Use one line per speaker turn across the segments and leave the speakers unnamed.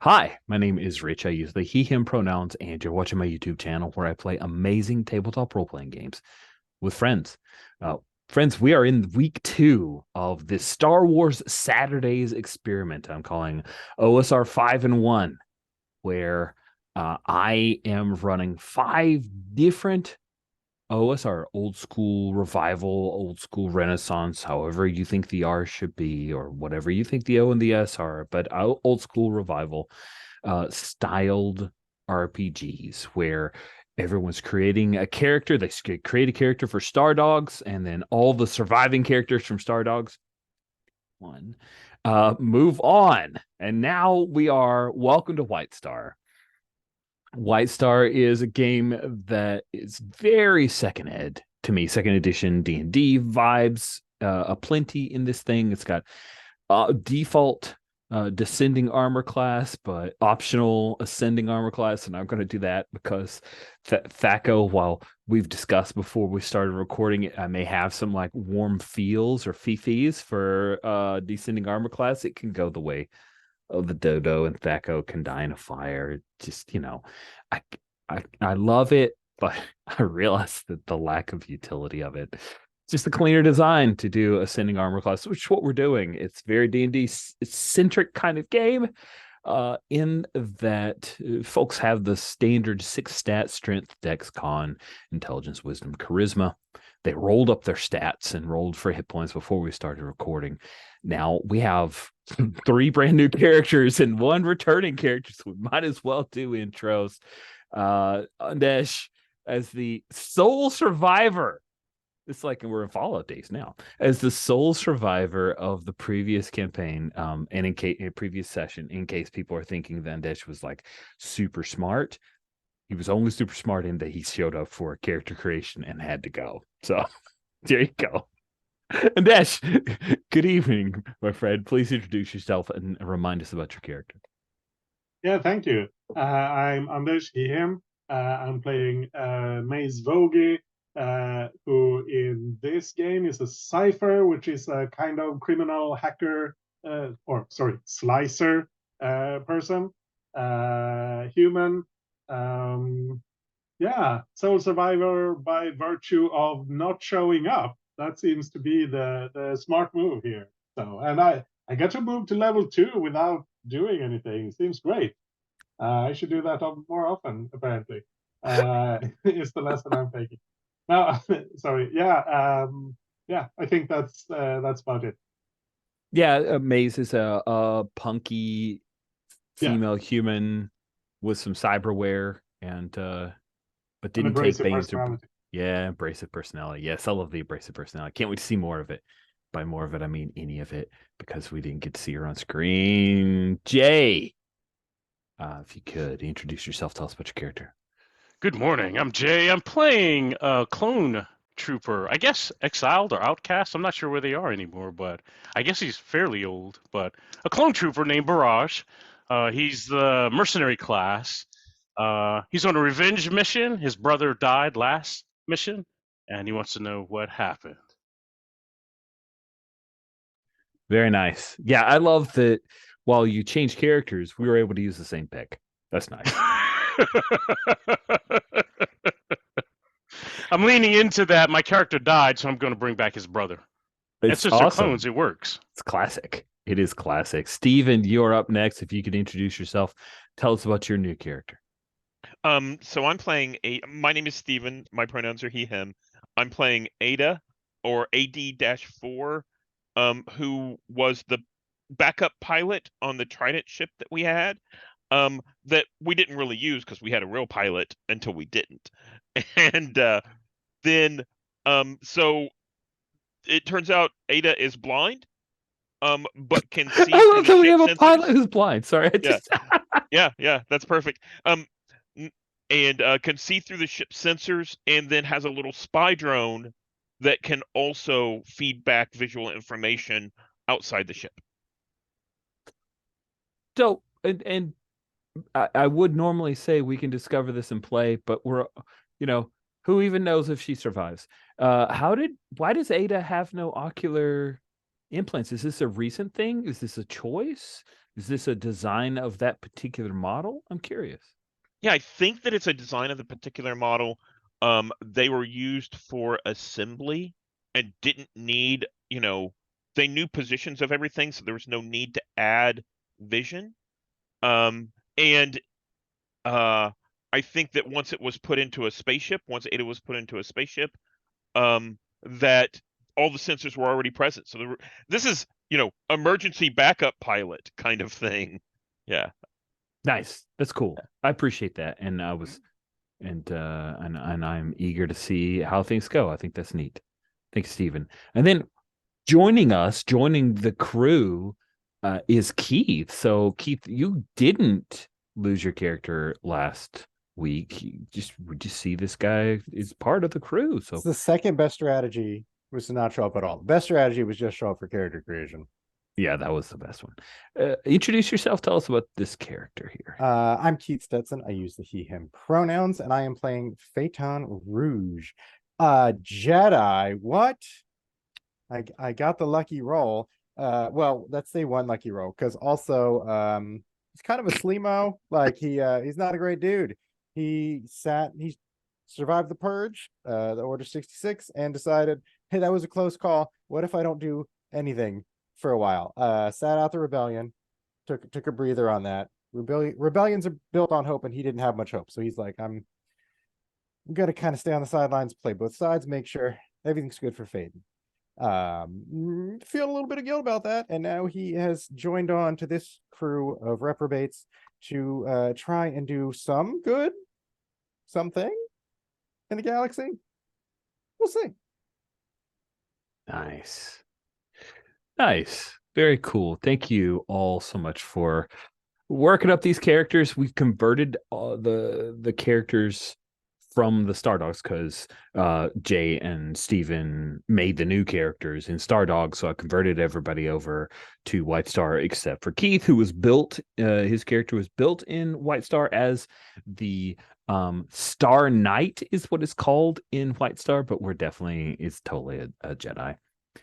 Hi, my name is Rich. I use the he, him pronouns, and you're watching my YouTube channel where I play amazing tabletop role playing games with friends. Uh, Friends, we are in week 2 of this Star Wars Saturdays experiment I'm calling OSR 5 and 1, where I am running 5 different OSR, old school revival, old school renaissance, however you think the R should be, or whatever you think the O and the S are, but old school revival styled RPGs where everyone's creating a character. They create a character for Star Dogs, and then all the surviving characters from Star Dogs move on. And now we are welcome to White Star. White Star is a game that is very second ed to me, second edition D&D vibes, aplenty in this thing. It's got default descending armor class, but optional ascending armor class. And I'm going to do that because Thaco, while we've discussed before we started recording it, I may have some like warm feels or fifis for descending armor class. It can go the way of the dodo, and Thaco can die in a fire. Just, I I love it, but I realize that the lack of utility of it. Just a cleaner design to do ascending armor class, which is what we're doing. It's very D&D centric kind of game, in that folks have the standard 6 stat: strength, dex, con, intelligence, wisdom, charisma. They rolled up their stats and rolled for hit points before we started recording. Now we have 3 brand new characters and 1 returning character, so we might as well do intros. Undesh as the sole survivor. It's like we're in Fallout days now. As the sole survivor of the previous campaign, and in a previous session, in case people are thinking that Undesh was like super smart, he was only super smart in that he showed up for character creation and had to go. So there you go. Undesh, good evening, my friend. Please introduce yourself and remind us about your character.
Yeah, thank you. I'm Anders, he, him. I'm playing Maze Vogie, who in this game is a cipher, which is a kind of criminal hacker, or sorry, slicer person, human. Um, yeah, sole survivor by virtue of not showing up. That seems to be the smart move here. So, and I get to move to level 2 without doing anything. Seems great. I should do that more often, apparently. Is the lesson I'm taking. No, sorry. Yeah, I think that's about it.
Yeah, Maze is a punky
Yeah,
female human with some cyberware, and but
an
didn't take
abrasive
things to.
personality.
Yeah, abrasive personality. Yes, I love the abrasive personality. Can't wait to see more of it. By more of it, I mean any of it, because we didn't get to see her on screen. Jay, if you could introduce yourself, tell us about your character.
Good morning. I'm Jay. I'm playing a clone trooper. I guess exiled or outcast. I'm not sure where they are anymore, but I guess he's fairly old. But a clone trooper named Barrage. He's the mercenary class. He's on a revenge mission. His brother died last mission, and he wants to know what happened.
Very nice. Yeah, I love that while you change characters, we were able to use the same pick. That's nice.
I'm leaning into that. My character died, so I'm going to bring back his brother. And
It's
since they're
awesome.
clones, it works.
It's classic. It is classic. Steven, you're up next. If you could introduce yourself, tell us about your new character.
So I'm playing my name is Steven. My pronouns are he, him. I'm playing Ada or AD-4, who was the backup pilot on the Trident ship that we had, that we didn't really use because we had a real pilot until we didn't. And then so it turns out Ada is blind, but can see
I
through
love
the
that we
ship
have a pilot
sensors.
who's blind. Sorry, I
Yeah.
just
Yeah, that's perfect. And can see through the ship sensors, and then has a little spy drone that can also feed back visual information outside the ship.
so and I would normally say we can discover this in play, but who even knows if she survives? Why does Ada have no ocular Implants, is this a recent thing? Is this a choice? Is this a design of that particular model? I'm curious.
Yeah, I think that it's a design of the particular model. They were used for assembly and didn't need, they knew positions of everything, so there was no need to add vision. And I think that once it was put into a spaceship, once Ada was put into a spaceship, that all the sensors were already present. So this is, emergency backup pilot kind of thing. Yeah.
Nice. That's cool. I appreciate that. And I was and I'm eager to see how things go. I think that's neat. Thanks, Stephen. And then joining the crew is Keith. So Keith, you didn't lose your character last week. We just see this guy is part of the crew. So
It's the second best strategy was to not show up at all. The best strategy was just show up for character creation.
yeah, that was the best one. Introduce yourself. Tell us about this character here.
I'm Keith Stetson. I use the he, him pronouns, and I am playing Phaeton Rouge. Jedi, what? I got the lucky roll. Well, let's say one lucky roll, because also he's kind of a sleemo. Like he's not a great dude. He survived the purge, the Order 66, and decided, hey, that was a close call. What if I don't do anything for a while? Sat out the rebellion, took a breather on that. Rebellions are built on hope, and he didn't have much hope. So he's like, I'm gonna kind of stay on the sidelines, play both sides, make sure everything's good for Phaeton. Feel a little bit of guilt about that, and now he has joined on to this crew of reprobates to try and do some good, something in the galaxy. We'll see.
Nice. Very cool. Thank you all so much for working up these characters. We've converted the characters from the Stardogs because Jay and Steven made the new characters in Stardogs, so I converted everybody over to White Star except for Keith, who was built. His character was built in White Star as the Star Knight is what it's called in White Star, but it's totally a Jedi.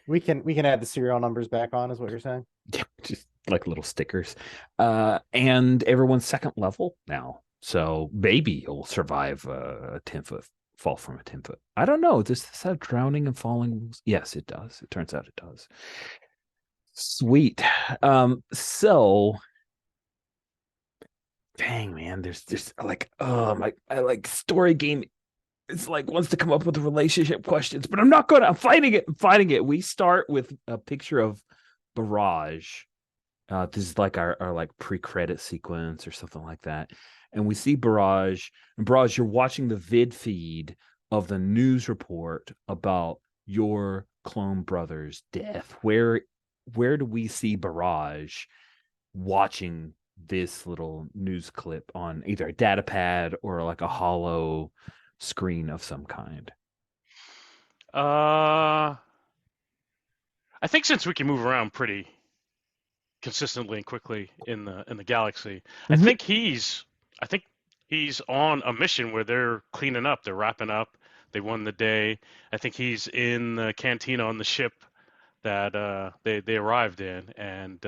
We can add the serial numbers back on, is what you're saying?
Yeah, just like little stickers. And everyone's second level now. So maybe you'll survive a 10-foot fall from a 10-foot. I don't know. Does this have drowning and falling rules? Yes, it does. It turns out it does. Sweet. So dang, man, there's like my story game. It's like wants to come up with relationship questions, but I'm not gonna. I'm fighting it. We start with a picture of Barrage. This is like our like pre-credit sequence or something like that. And we see Barrage. And Barrage, you're watching the vid feed of the news report about your clone brother's death. Where do we see Barrage watching this little news clip on either a data pad or like a hollow screen of some kind?
I think since we can move around pretty consistently and quickly in the galaxy, I think he's on a mission where they're cleaning up, they're wrapping up, they won the day. I think he's in the cantina on the ship that they arrived in, and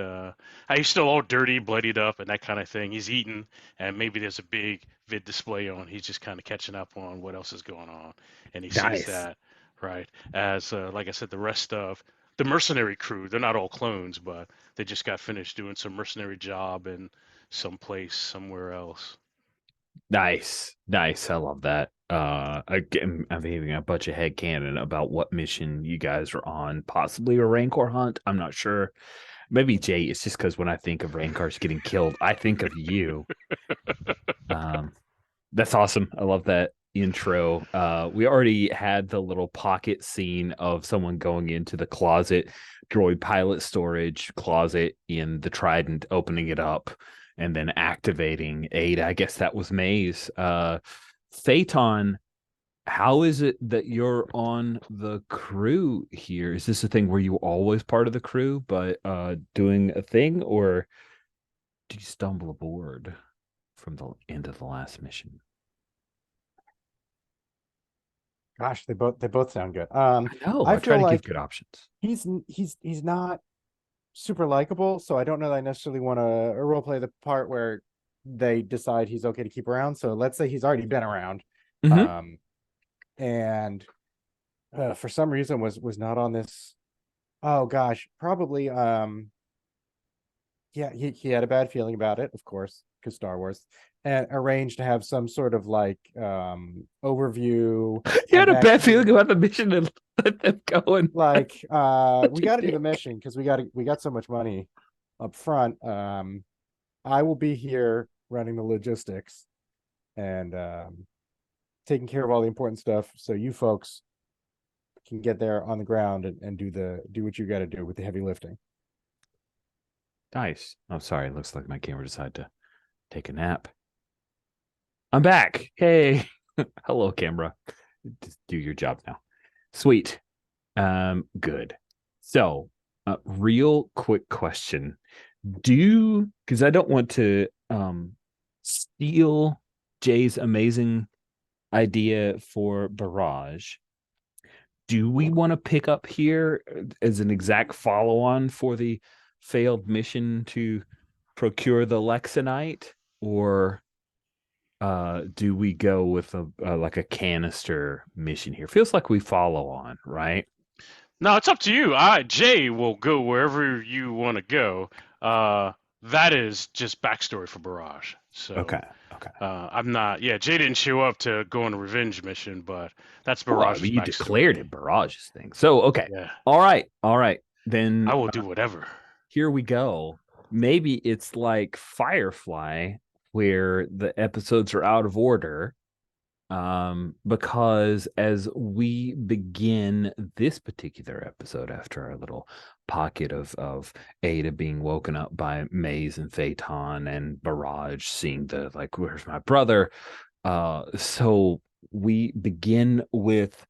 he's still all dirty, bloodied up, and that kind of thing. He's eating, and maybe there's a big vid display on. He's just kind of catching up on what else is going on, and he sees that, right? As like I said, the rest of the mercenary crew, they're not all clones, but they just got finished doing some mercenary job in some place somewhere else.
Nice. I love that. Again, I'm having a bunch of headcanon about what mission you guys are on, possibly a Rancor hunt. I'm not sure. Maybe Jay, it's just because when I think of Rancors getting killed, I think of you. That's awesome. I love that intro. We already had the little pocket scene of someone going into the closet, droid pilot storage closet in the Trident, opening it up and then activating Ada. I guess that was Maze. Phaeton, how is it that you're on the crew here? Is this a thing where you were always part of the crew, but doing a thing, or did you stumble aboard from the end of the last mission?
Gosh, they both sound good.
I know.
I
I try
feel
to
like
give good options.
he's not super likable, so I don't know that I necessarily want to roleplay the part where they decide he's okay to keep around. So let's say he's already been around,
Mhm.
and for some reason was not on this. Oh gosh, probably yeah, he had a bad feeling about it, of course, because Star Wars, and arranged to have some sort of like overview.
You had a
back
bad feeling about the mission and let them go and
like
Such
we
a
got to do the
dick.
mission because we got so much money up front. I will be here running the logistics and taking care of all the important stuff, so you folks can get there on the ground and do what you got to do with the heavy lifting.
Nice. Oh, sorry. It looks like my camera decided to take a nap. I'm back. Hey. Hello, camera. Just do your job now. Sweet. Good. So, real quick question. Because I don't want to steal Jay's amazing idea for Barrage. Do we want to pick up here as an exact follow-on for the failed mission to procure the Lexonite, or do we go with a like a canister mission here? Feels like we follow on, right?
No, it's up to you. Jay will go wherever you want to go. That is just backstory for Barrage. So
Okay.
I'm not. Yeah, Jay didn't show up to go on a revenge mission, but that's
Well, I
Barrage's
mean, you
backstory.
declared it Barrage's thing. So, okay.
Yeah,
All right. Then
I will do whatever.
here we go. Maybe it's like Firefly, where the episodes are out of order. Because as we begin this particular episode, after our little pocket of Ada being woken up by Maze and Phaeton and Barrage seeing the like, where's my brother? So we begin with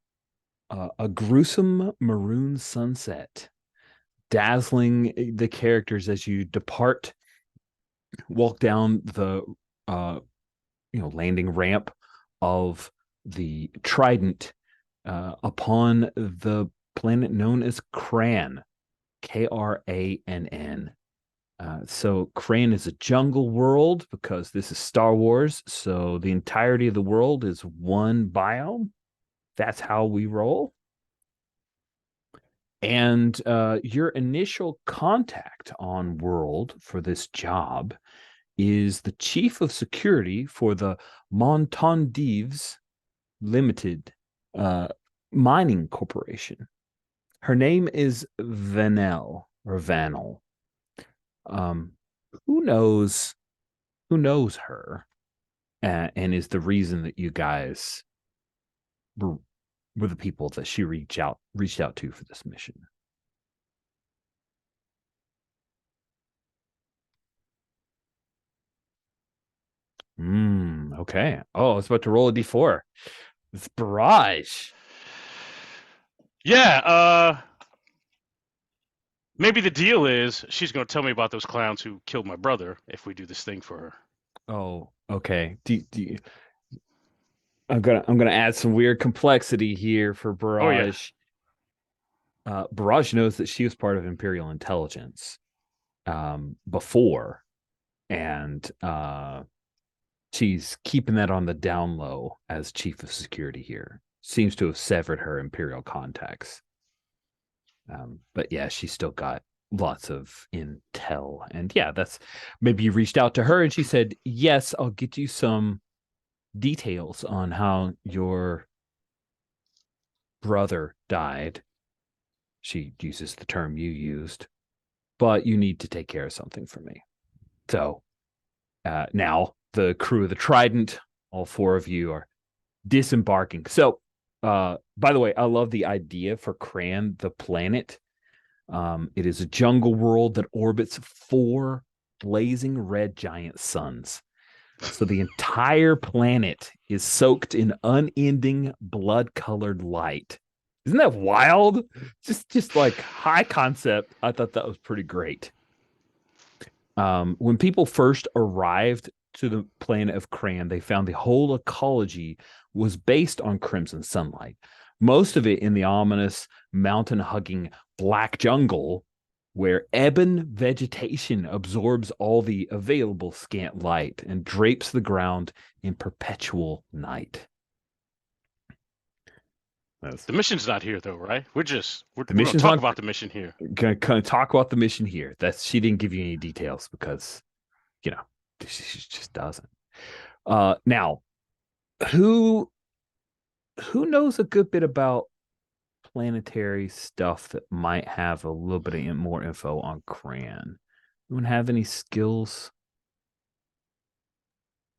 a gruesome maroon sunset, dazzling the characters as you depart, walk down the landing ramp of the Trident upon the planet known as Krann, Krann. So Krann is a jungle world because this is Star Wars. So the entirety of the world is one biome. That's how we roll. And your initial contact on world for this job is the chief of security for the Montandives Limited Mining Corporation. Her name is Vanel or Vanel. Who knows her, and is the reason that you guys were the people that she reached out to for this mission. Okay. Oh, I was about to roll a d4. It's Barrage.
Yeah. Maybe the deal is she's going to tell me about those clowns who killed my brother if we do this thing for her.
Oh, okay. I'm gonna add some weird complexity here for Barrage.
Oh, yeah.
Barrage knows that she was part of Imperial intelligence before, and she's keeping that on the down low as chief of security here. Seems to have severed her Imperial contacts. But yeah, she's still got lots of intel. And yeah, that's maybe you reached out to her and she said, yes, I'll get you some details on how your brother died. She uses the term you used, but you need to take care of something for me. So now the crew of the Trident, all four of you are disembarking. So by the way, I love the idea for Krann, the planet. It is a jungle world that orbits 4 blazing red giant suns. So the entire planet is soaked in unending blood-colored light. Isn't that wild? Just like high concept. I thought that was pretty great. When people first arrived to the planet of Krann, they found the whole ecology was based on crimson sunlight. Most of it in the ominous mountain-hugging black jungle, where ebon vegetation absorbs all the available scant light and drapes the ground in perpetual night.
The mission's not here though, right? We're gonna
mission's
talk
on-
about the mission here.
Gonna talk about the mission here. She didn't give you any details because, she just doesn't. Now, who knows a good bit about planetary stuff that might have a little bit of more info on Cran? Anyone have any skills?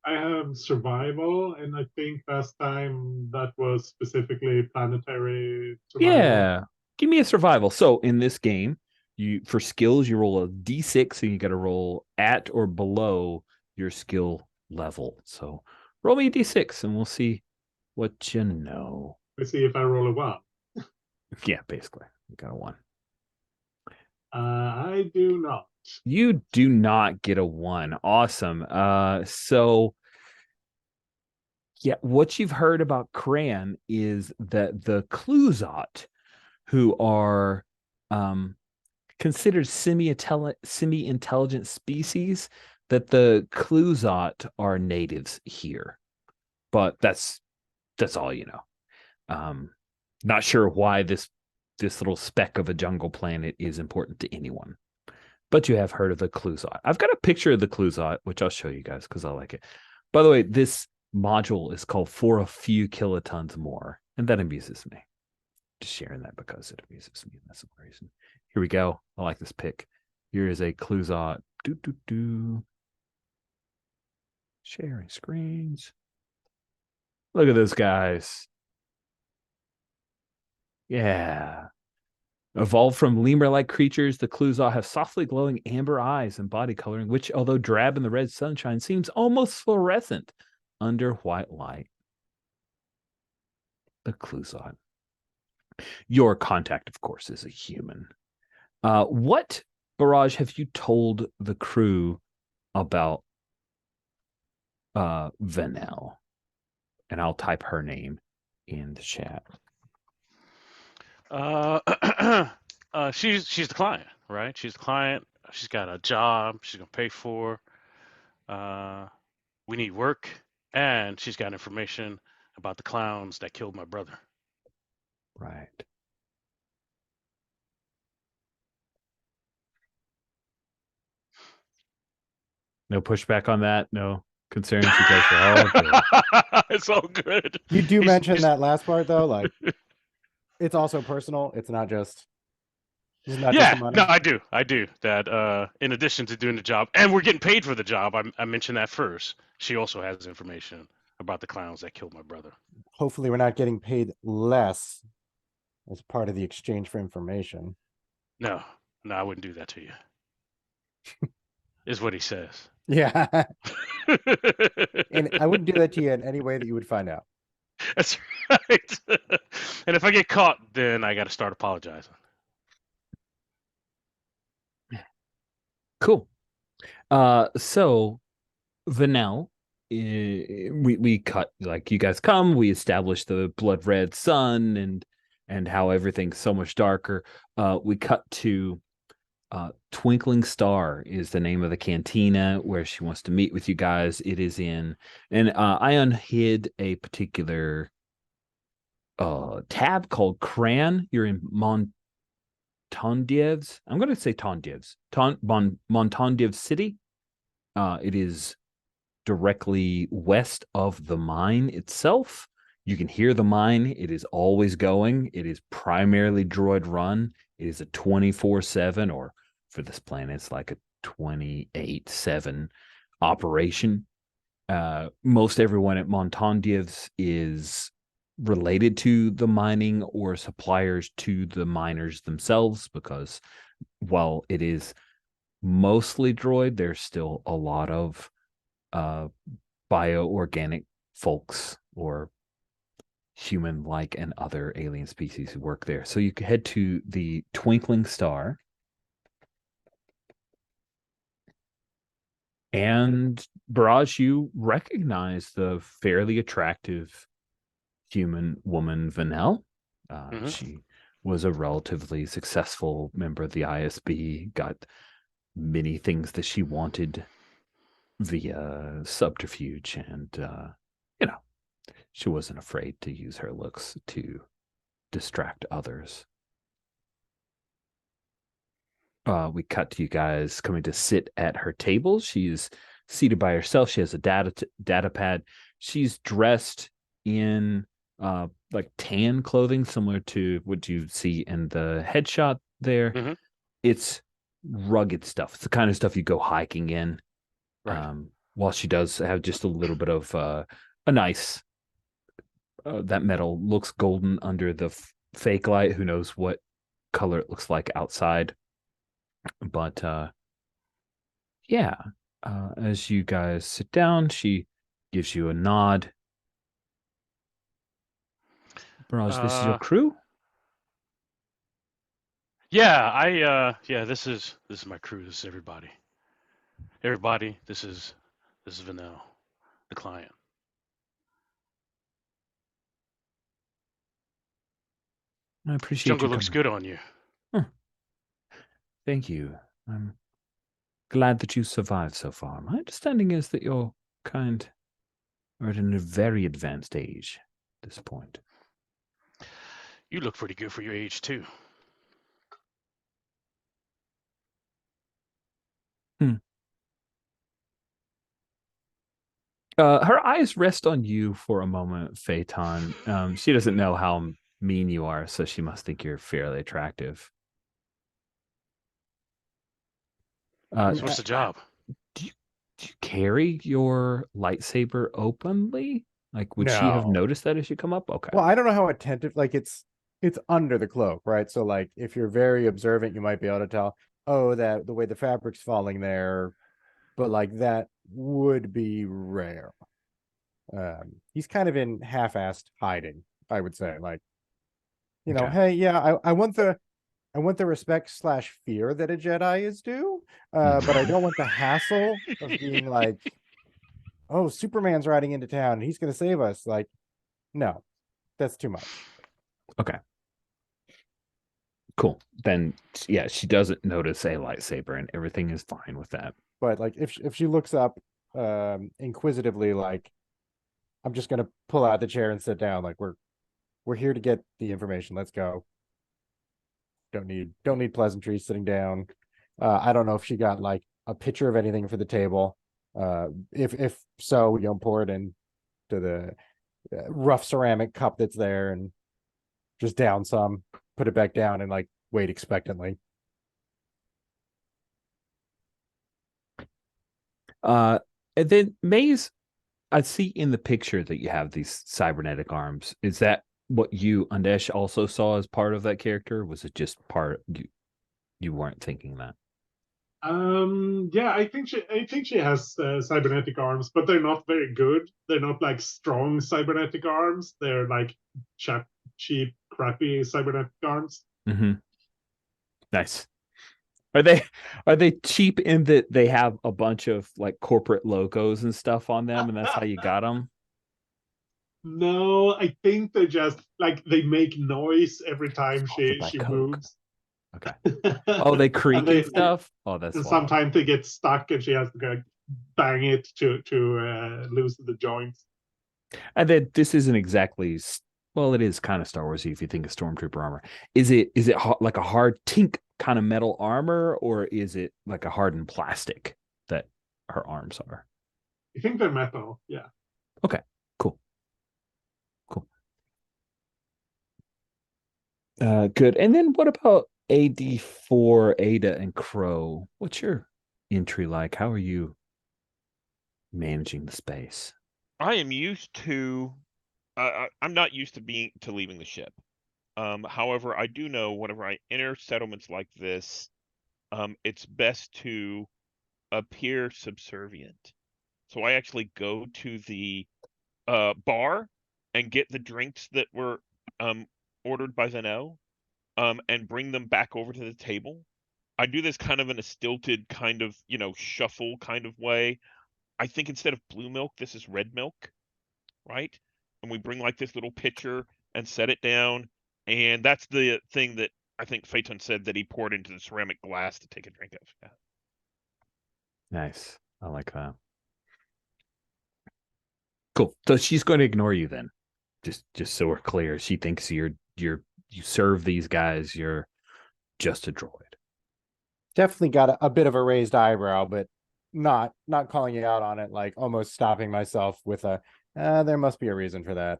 I have survival, and I think last time that was specifically planetary survival.
Yeah, give me a survival. So in this game, for skills you roll a d6, and you got to roll at or below your skill level. So roll me a d6, and we'll see what you know.
Let's see if I roll a 1.
Yeah, basically, you got a 1.
I do not.
You do not get a 1. Awesome. So yeah, what you've heard about Cran is that the Kluzot, who are considered semi-intelligent species, that the Kluzot are natives here. But that's all you know. Not sure why this little speck of a jungle planet is important to anyone. But you have heard of the Kluzot. I've got a picture of the Kluzot, which I'll show you guys because I like it. By the way, this module is called For a Few Kilotons More, and that amuses me. Just sharing that because it amuses me. That's the reason. Here we go. I like this pic. Here is a Kluzot. Sharing screens. Look at those guys. Yeah. Evolved from lemur-like creatures, the Kluzot have softly glowing amber eyes and body coloring, which, although drab in the red sunshine, seems almost fluorescent under white light. The Kluzot. Your contact, of course, is a human. What, Barrage, have you told the crew about Vanel? And I'll type her name in the chat.
She's the client, right? She's the client. She's got a job. She's gonna pay for. We need work, and she's got information about the clowns that killed my brother.
Right. No pushback on that. No concerns. You guys are all good.
It's all good.
You do mention that last part though, like it's also personal. It's not just. It's not just the money.
No, I do that. In addition to doing the job, and we're getting paid for the job. I mentioned that first. She also has information about the clowns that killed my brother.
Hopefully, we're not getting paid less as part of the exchange for information.
No, I wouldn't do that to you. Is what he says.
Yeah. And I wouldn't do that to you in any way that you would find out.
That's right. And if I get caught, then I got to start apologizing.
Cool. So Vanel, we cut, like, you guys come, we establish the blood red sun and how everything's so much darker. We cut to Twinkling Star is the name of the cantina where she wants to meet with you guys. It is in, and I unhid a particular tab called Cran. You're in Montandieves. I'm going to say Tondieves. Montandieves City. It is directly west of the mine itself. You can hear the mine. It is always going. It is primarily droid run. It is a 24/7, or for this planet, it's like a 28/7 operation. Most everyone at Montandieves is related to the mining or suppliers to the miners themselves, because while it is mostly droid, there's still a lot of bioorganic folks or human-like and other alien species who work there. So you can head to the Twinkling Star. And Barrage, you recognize the fairly attractive human woman, Vanel. She was a relatively successful member of the ISB, got many things that she wanted via subterfuge, and she wasn't afraid to use her looks to distract others. We cut to you guys coming to sit at her table. She's seated by herself. She has a data pad. She's dressed in like tan clothing, similar to what you see in the headshot there.
Mhm.
It's rugged stuff. It's the kind of stuff you go hiking in.
Right.
While she does have just a little bit of a nice, that metal looks golden under the fake light. Who knows what color it looks like outside. But as you guys sit down, she gives you a nod. Barrage, this is your crew?
Yeah, this is my crew. This is everybody. Everybody, this is Vanel, the client.
I appreciate
Jungle
you
looks
coming.
good on you.
Thank you. I'm glad that you survived so far. My understanding is that your kind are at a very advanced age at this point.
You look pretty good for your age too.
Her eyes rest on you for a moment, Phaeton. She doesn't know how mean you are, so she must think you're fairly attractive.
So what's the job?
Do you carry your lightsaber openly? Like, would she have
No.
noticed that as you come up? Okay.
Well, I don't know how attentive, like it's under the cloak, right? So like if you're very observant, you might be able to tell, oh, that the way the fabric's falling there, but like that would be rare. He's kind of in half-assed hiding, I would say. Like,
Okay.
hey, yeah, I want the respect / fear that a Jedi is due, but I don't want the hassle of being like, oh, Superman's riding into town and he's gonna save us. Like, no, that's too much.
Okay. Cool. Then, yeah, she doesn't notice a lightsaber, and everything is fine with that.
But like, if she looks up inquisitively, like, I'm just gonna pull out the chair and sit down. Like, we're here to get the information. Let's go. Don't need pleasantries. Sitting down. I don't know if she got like a picture of anything for the table. If so, pour it into the rough ceramic cup that's there and just down some, put it back down, and like wait expectantly.
And then Maze, I see in the picture that you have these cybernetic arms. Is that what you, Undesh, also saw as part of that character? Was it just part you weren't thinking that?
Yeah, I think she has cybernetic arms, but they're not very good. They're not like strong cybernetic arms. They're like cheap, crappy cybernetic arms.
Mm-hmm. Nice. Are they cheap in that they have a bunch of like corporate logos and stuff on them, and that's how you got them?
No, I think they're just like they make noise every time she
Coke.
moves.
Okay. Oh, they creak and stuff. Oh, that's
and
wild.
sometimes they get stuck, and she has to go bang it to loosen the joints.
And then this isn't exactly, well, it is kind of Star Warsy if you think of Stormtrooper armor. Is it like a hard tink kind of metal armor, or is it like a hardened plastic that her arms are?
I think they're metal. Yeah.
Okay. Cool. Good. And then what about AD4, Ada, and Crow? What's your entry like? How are you managing the space?
I am used to. I'm not used to leaving the ship. However, I do know whenever I enter settlements like this, it's best to appear subservient. So I actually go to the bar and get the drinks that were ordered by Zeno, and bring them back over to the table. I do this kind of in a stilted kind of, shuffle kind of way. I think instead of blue milk, this is red milk, right? And we bring like this little pitcher and set it down, And that's the thing that I think Phaeton said that he poured into the ceramic glass to take a drink of. Yeah.
Nice. I like that. Cool. So she's going to ignore you then. Just so we're clear. She thinks you serve these guys, you're just a droid.
Definitely got a bit of a raised eyebrow, but not calling you out on it, like almost stopping myself with a there must be a reason for that.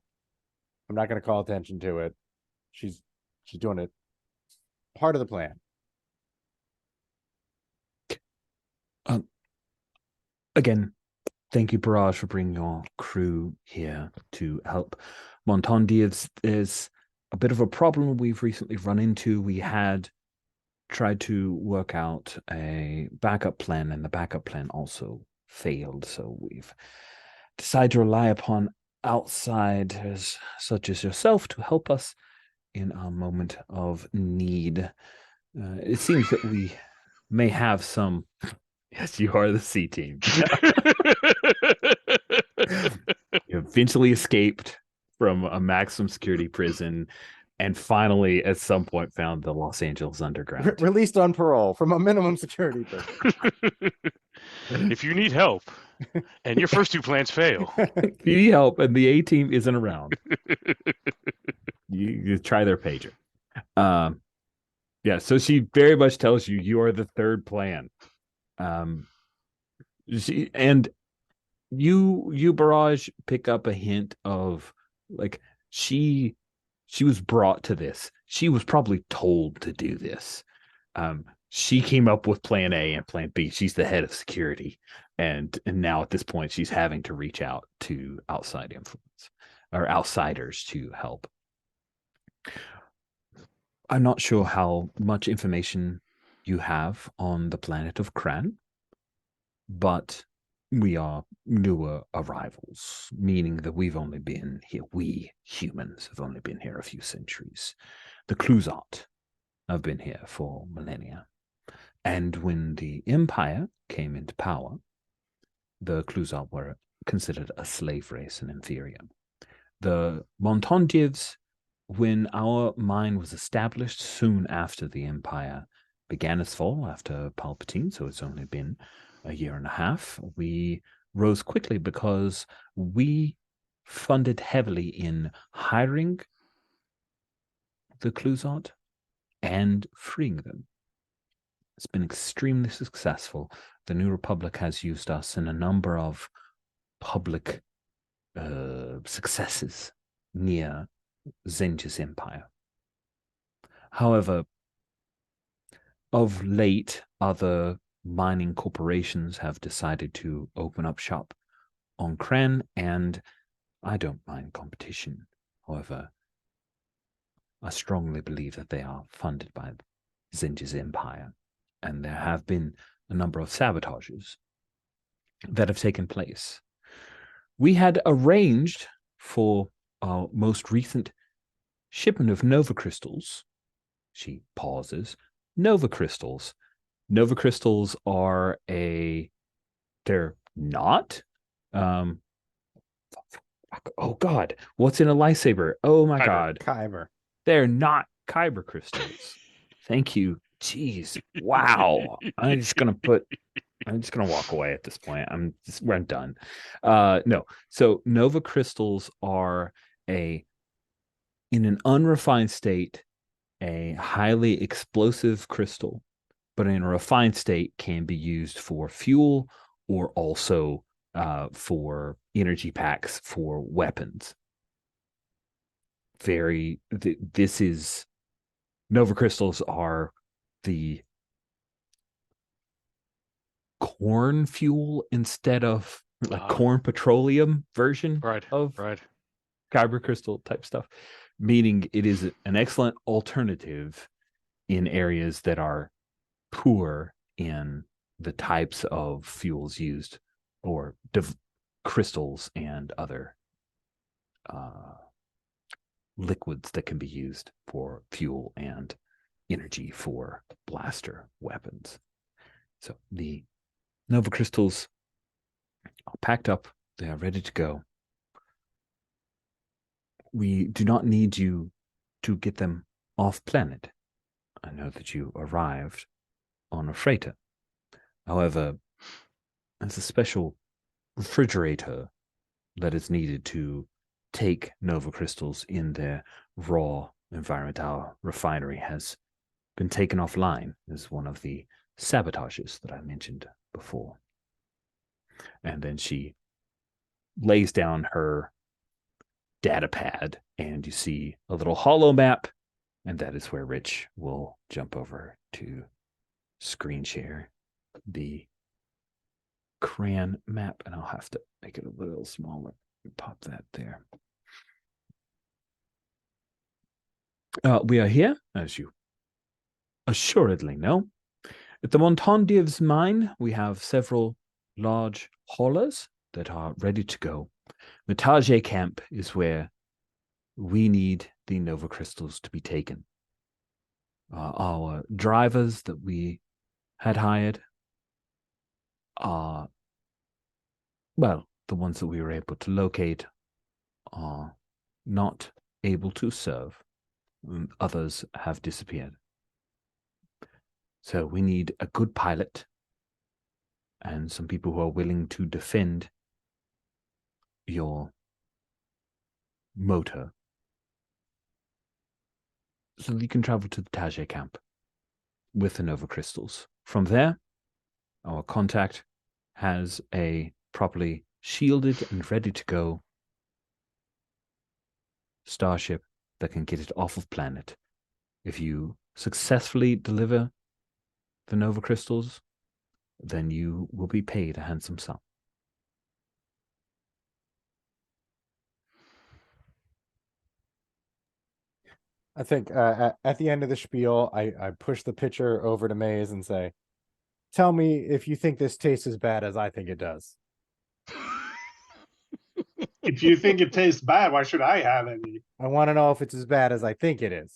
I'm not going to call attention to it. She's doing it. Part of the plan.
Again, thank you, Barrage, for bringing your crew here to help. Montondiv is a bit of a problem we've recently run into. We had tried to work out a backup plan, and the backup plan also failed. So we've decided to rely upon outsiders such as yourself to help us in our moment of need. It seems that we may have some. Yes, you are the C team. You eventually escaped from a maximum security prison and finally, at some point, found the Los Angeles Underground.
Released on parole from a minimum security prison.
If you need help and your first 2 plans fail,
If you need help and the A team isn't around, you try their pager. Yeah, so she very much tells you are the third plan. You Barrage pick up a hint of like she was brought to this. She was probably told to do this. She came up with plan A and plan B. She's the head of security. And now at this point, she's having to reach out to outside influence or outsiders to help. I'm not sure how much information you have on the planet of Kran, but we are newer arrivals, meaning that we've only been here. We humans have only been here a few centuries. The Kluzat have been here for millennia. And when the Empire came into power, the Kluzat were considered a slave race and inferior. The Montondivs, when our mine was established soon after the Empire began its fall after Palpatine, so it's only been a year and a half, we rose quickly because we funded heavily in hiring the Kluzat and freeing them. It's been extremely successful. The New Republic has used us in a number of public successes near Zenj's empire. However, of late, other mining corporations have decided to open up shop on Kran, and I don't mind competition. However, I strongly believe that they are funded by Zenj's empire, and there have been a number of sabotages that have taken place. We had arranged for our most recent shipment of Nova Crystals. She pauses. Nova Crystals. Nova Crystals are they're not. Oh God, what's in a lightsaber? Oh my God.
Kyber.
They're not Kyber crystals. Thank you. Jeez. Wow. I'm just gonna walk away at this point. We're done. No. So Nova crystals are in an unrefined state, a highly explosive crystal, but in a refined state can be used for fuel or also for energy packs for weapons. Nova crystals are the corn fuel instead of corn petroleum version of kyber crystal type stuff, meaning it is an excellent alternative in areas that are poor in the types of fuels used or crystals and other liquids that can be used for fuel and energy for blaster weapons. So the Nova crystals are packed up. They are ready to go. We do not need you to get them off planet. I know that you arrived on a freighter. However, there's a special refrigerator that is needed to take Nova crystals in their raw environment. Our refinery has been taken offline as one of the sabotages that I mentioned before. And then she lays down her data pad, and you see a little holo map, and that is where Rich will jump over to screen share the crayon map, and I'll have to make it a little smaller. Pop that there. We are here, as you assuredly know, at the Montandieves mine. We have several large haulers that are ready to go. Metage camp is where we need the Nova crystals to be taken. Our drivers that we had hired are, well, the ones that we were able to locate are not able to serve. Others have disappeared. So we need a good pilot and some people who are willing to defend your motor so that you can travel to the Tage camp with the Nova crystals. From there, our contact has a properly shielded and ready to go starship that can get it off of planet. If you successfully deliver the Nova crystals, then you will be paid a handsome sum.
I think at the end of the spiel, I push the pitcher over to Maze and say, tell me if you think this tastes as bad as I think it does.
If you think it tastes bad, why should I have any?
I want to know if it's as bad as I think it is.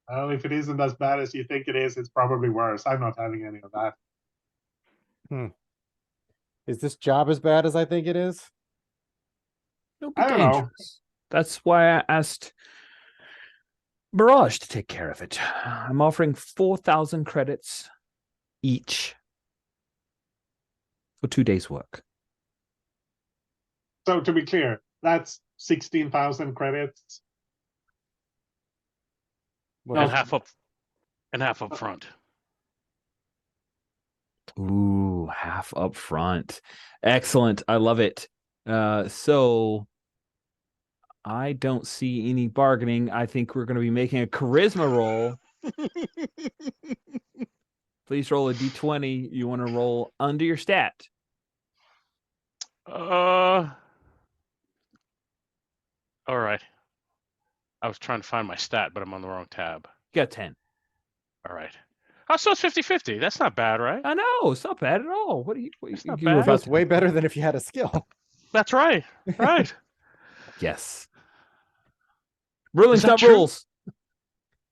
Well, if it isn't as bad as you think it is, it's probably worse. I'm not having any of that.
Is this job as bad as I think it is?
It'll be
I don't know.
dangerous. That's why I asked Barrage to take care of it. I'm offering 4,000 credits each for 2 days' work.
So to be clear, that's 16,000 credits.
Well,
And half up front.
Ooh, half up front. Excellent. I love it. So I don't see any bargaining. I think we're going to be making a charisma roll. Please roll a d20. You want to roll under your stat.
All right. I was trying to find my stat, but I'm on the wrong tab.
You got 10.
All right. Oh, so it's 50-50. That's not bad, right?
I know. It's not bad at all. What
It's not
you were
bad.
about
that's way better than if you had a skill.
That's right. Right.
Yes. Ruling
Is that
top
true?
rules.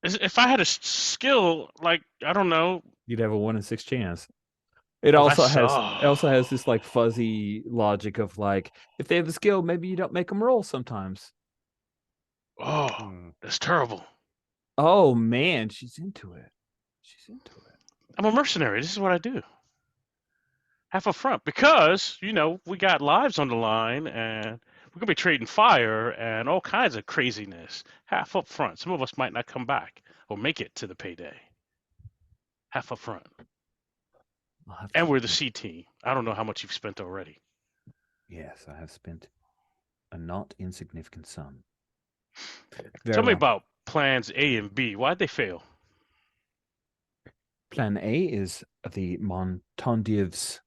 If I had a skill, like, I don't know.
You'd have a 1 in 6 chance. It
Oh,
also
that's-
has this like fuzzy logic of like, if they have the skill, maybe you don't make them roll sometimes.
Oh, that's terrible.
Oh man, she's into it. She's into it.
I'm a mercenary. This is what I do. Half up front. Because, we got lives on the line, and we're going to be trading fire and all kinds of craziness. Half up front. Some of us might not come back or make it to the payday. Half up front. And we're the C team. I don't know how much you've spent already.
Yes, I have spent a not insignificant sum.
Tell me about plans A and B. Why'd they fail?
Plan A is the Montandieves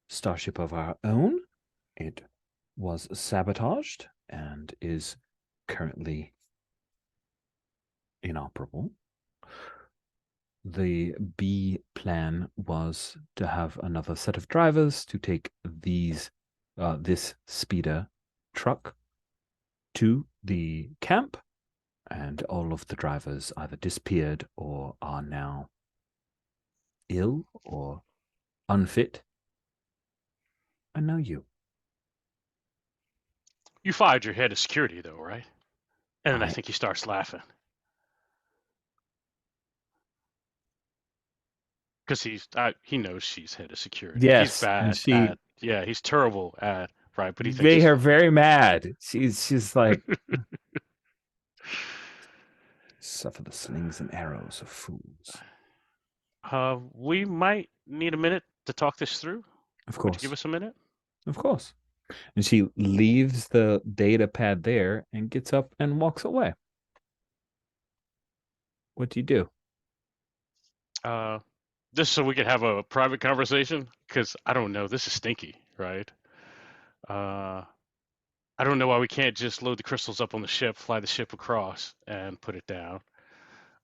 starship of our own. It was sabotaged and is currently inoperable. The B plan was to have another set of drivers to take this speeder truck to the camp, and all of the drivers either disappeared or are now ill or unfit. I know you.
You fired your head of security, though, right? And then I
I-
think he starts laughing. because he knows she's head of security. He's
Yes, and
bad he's terrible at right, but he's like,
they are very mad. She's like, suffer the slings and arrows of fools.
we might need a minute to talk this through.
Of
Would you
course,
give us a minute?
of course. And she leaves the data pad there and gets up and walks away. What do you do?
Just so we could have a private conversation, because I don't know. This is stinky, right? I don't know why we can't just load the crystals up on the ship, fly the ship across, and put it down.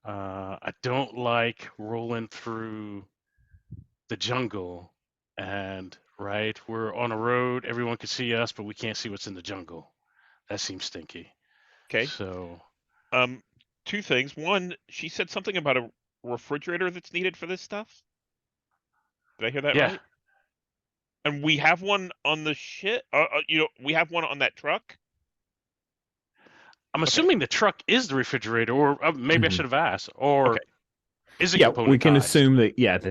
I don't like rolling through the jungle, and right, we're on a road. Everyone can see us, but we can't see what's in the jungle. That seems stinky.
Okay.
So,
Two things. One, she said something about a refrigerator that's needed for this stuff. Did I hear that
yeah,
right? And we have one on the ship. We have one on that truck.
I'm assuming the truck is the refrigerator, or maybe I
Mhm.
should have asked, or
Okay.
is it
Yeah, we can
componentized?
assume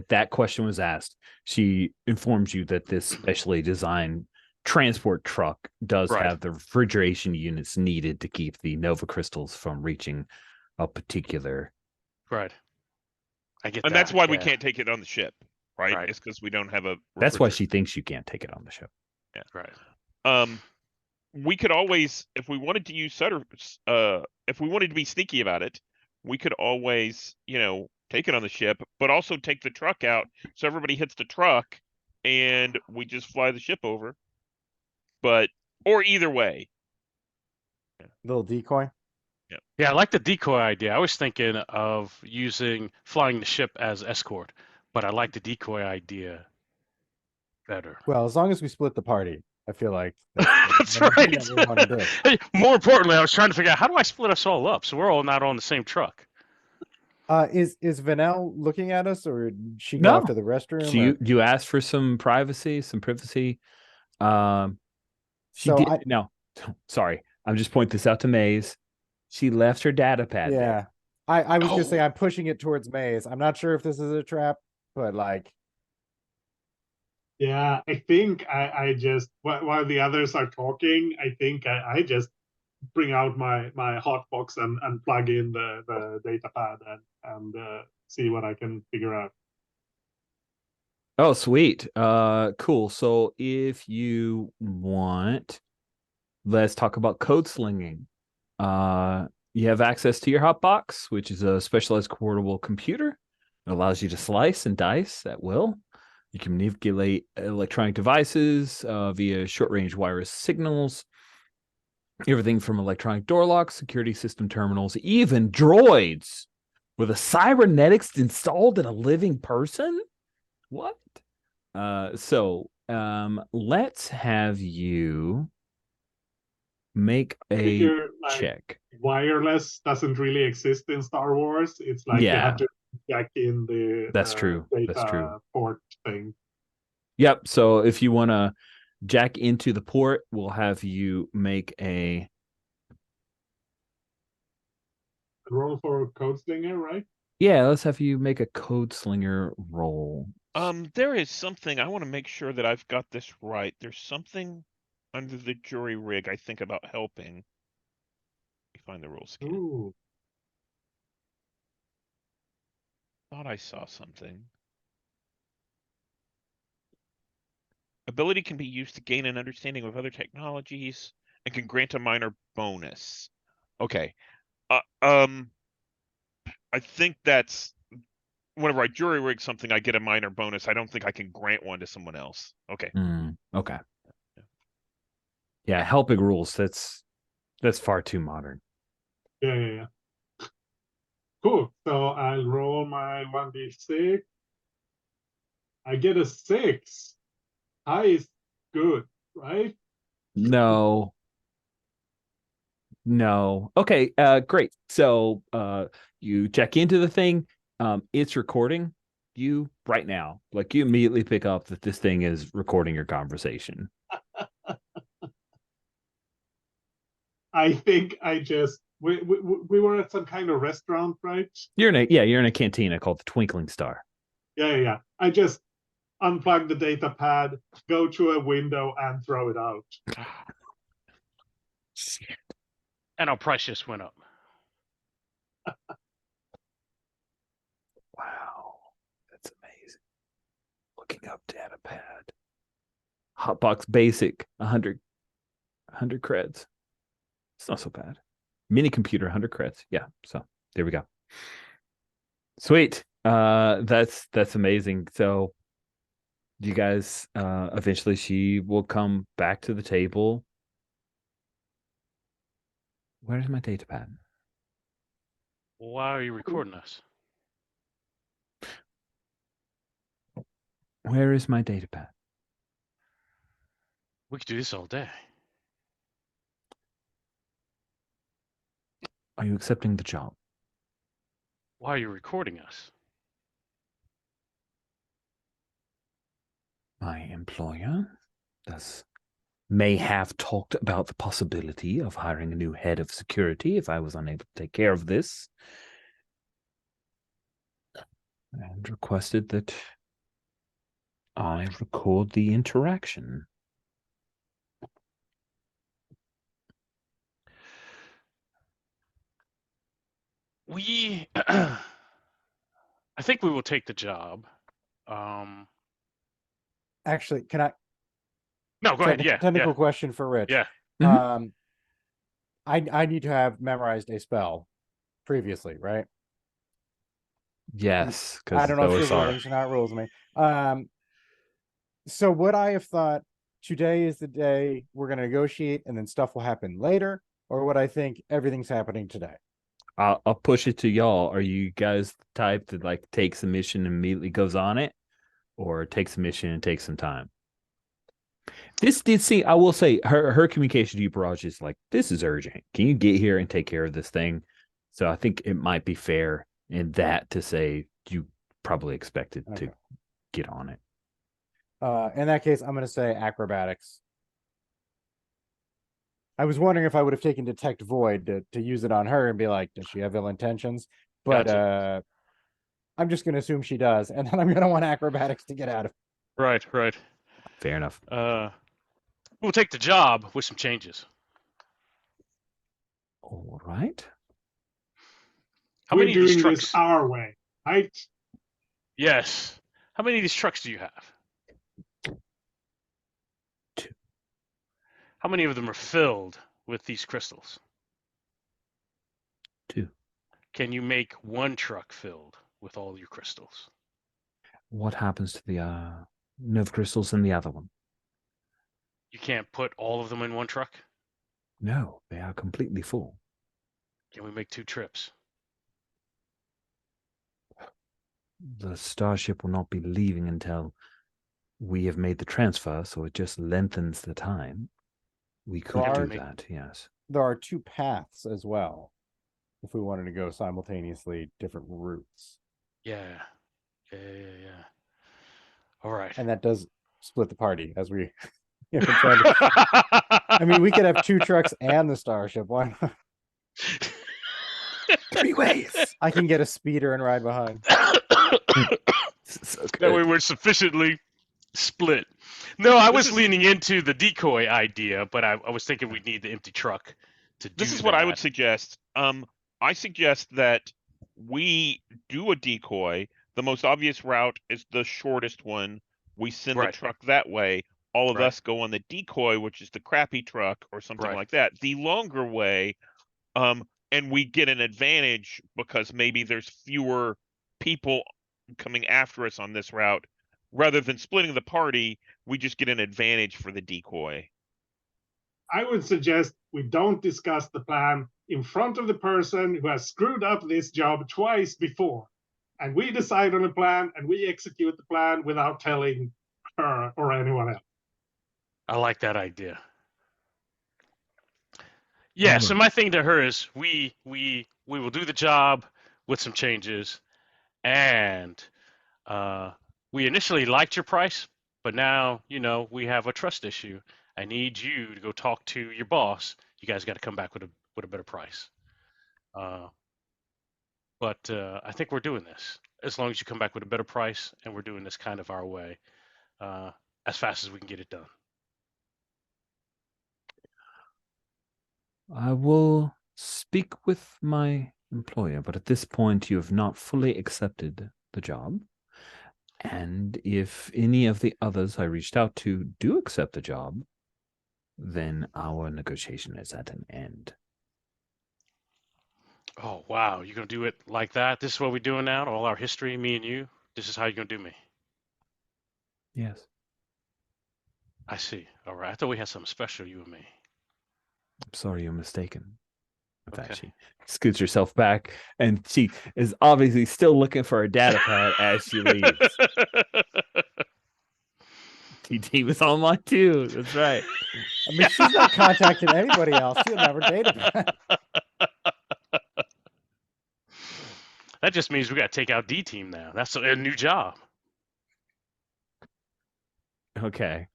that question was asked. She informs you that this specially designed transport truck does
Right.
have the refrigeration units needed to keep the Nova crystals from reaching a particular.
Right. I get
And
that.
that's why we
yeah.
can't take it on the ship, right?
Right.
It's because we don't have a.
That's why
refrigerator.
she thinks you can't take it on the ship.
Right.
We could always, if we wanted to use if we wanted to be sneaky about it, we could always, take it on the ship, but also take the truck out so everybody hits the truck, and we just fly the ship over. Or either way.
Little decoy.
Yeah, I like the decoy idea. I was thinking of flying the ship as escort, but I like the decoy idea better.
Well, as long as we split the party, I feel like
That's
the thing
right.
that we want to do.
Hey, more importantly, I was trying to figure out how do I split us all up so we're all not on the same truck.
Is Vanel looking at us, or did she go
No.
off to the restroom?
So you asked for some privacy, some privacy. She
So
did. No, sorry. I'm just pointing this out to Maze. She left her data pad
yeah,
there.
I was gonna say
Oh.
I'm pushing it towards Maze. I'm not sure if this is a trap, but like,
Yeah, I think I just while the others are talking, I think I just bring out my hotbox and plug in the data pad and see what I can figure out.
Oh, sweet. Cool. So if you want, let's talk about code slinging. You have access to your hotbox, which is a specialized portable computer. It allows you to slice and dice at will. You can manipulate electronic devices via short-range wireless signals. Everything from electronic door locks, security system terminals, even droids with a cybernetics installed in a living person. What? So let's have you make a
Figure, like,
check.
wireless doesn't really exist in Star Wars. It's like you
Yeah.
have to jack in the
That's true.
data
That's true.
port thing.
Yep. So if you want to jack into the port, we'll have you make a
Roll for code slinger, right?
let's have you make a code slinger roll.
There is something I want to make sure that I've got this right. There's something under the jury rig I think about helping. Let me find the rules again.
Ooh.
Thought I saw something. Ability can be used to gain an understanding of other technologies and can grant a minor bonus. Okay. I think that's whenever I jury rig something, I get a minor bonus. I don't think I can grant one to someone else. Okay.
Okay. Yeah, helping rules. That's far too modern.
Yeah. Cool. So I'll roll my 1d6. I get a 6. High is good, right?
No. Okay, great. So you check into the thing. It's recording you right now. Like you immediately pick up that this thing is recording your conversation.
I think we were at some kind of restaurant, right?
You're in a cantina called the Twinkling Star.
Yeah. I just unplug the data pad, go to a window, and throw it out.
And our price just went up.
Wow, that's amazing. Looking up data pad. Hotbox basic, 100 creds. It's not so bad. Mini computer, 100 creds. Yeah, so there we go. Sweet. That's amazing. So you guys, eventually she will come back to the table. Where's my data pad?
Why are you recording us?
Where is my data pad?
We could do this all day.
Are you accepting the job?
Why are you recording us?
My employer may have talked about the possibility of hiring a new head of security if I was unable to take care of this, and requested that I record the interaction.
We, I think we will take the job.
Actually, can I?
No, go ahead. Yeah,
Technical
yeah,
question for Rich.
yeah.
Um, I need to have memorized a spell previously, right?
Yes,
I
because
don't
the
know if you're
OSR.
willing, so not rules me. So would I have thought today is the day we're going to negotiate and then stuff will happen later, or would I think everything's happening today?
I'll push it to y'all. Are you guys the type that like takes a mission and immediately goes on it, or takes a mission and takes some time? This did seem, I will say, her communication to you, Barrage, is like, this is urgent. Can you get here and take care of this thing? So I think it might be fair in that to say you probably expected to get on it.
In that case, I'm going to say acrobatics. I was wondering if I would have taken Detect Void to use it on her and be like, does she have ill intentions? But
Gotcha.
I'm just going to assume she does, and then I'm going to want acrobatics to get out of it.
Right, right.
Fair enough.
We'll take the job with some changes.
All right.
How
We're
many of these
doing
trucks?
this our way, right?
Yes. How many of these trucks do you have?
2.
How many of them are filled with these crystals?
2.
Can you make one truck filled with all your crystals?
What happens to the nerve crystals in the other one?
You can't put all of them in one truck?
No, they are completely full.
Can we make 2 trips?
The starship will not be leaving until we have made the transfer, so it just lengthens the time. We could do that, yes.
There are 2 paths as well, if we wanted to go simultaneously different routes.
Yeah. All right.
And that does split the party as we trying to... I mean, we could have 2 trucks and the starship. Why not?
3 ways.
I can get a speeder and ride behind.
So
that way we're sufficiently split. No, I was leaning into the decoy idea, but I was thinking we'd need the empty truck to do
This is what I would suggest. I suggest that we do a decoy. The most obvious route is the shortest one. We send the truck that way. All of us go on the decoy, which is the crappy truck or something like that. The longer way, and we get an advantage because maybe there's fewer people coming after us on this route. Rather than splitting the party, we just get an advantage for the decoy.
I would suggest we don't discuss the plan in front of the person who has screwed up this job twice before. And we decide on a plan and we execute the plan without telling her or anyone else.
I like that idea. Yeah, so my thing to her is we will do the job with some changes, and we initially liked your price, but now, we have a trust issue. I need you to go talk to your boss. You guys got to come back with a better price. But but I think we're doing this as long as you come back with a better price, and we're doing this kind of our way, as fast as we can get it done.
I will speak with my employer, but at this point, you have not fully accepted the job. And if any of the others I reached out to do accept the job, then our negotiation is at an end.
Oh, wow. You're going to do it like that? This is what we're doing now? All our history, me and you? This is how you're going to do me?
Yes.
I see. All right. I thought we had something special, you and me.
I'm sorry you're mistaken. With that,
Okay.
she scoots herself back, and she is obviously still looking for her data pad as she leaves. TT was on mine too. That's right.
I mean, she's not contacting anybody else. She'll never date him.
That just means we got to take out D-Team now. That's a new job.
Okay.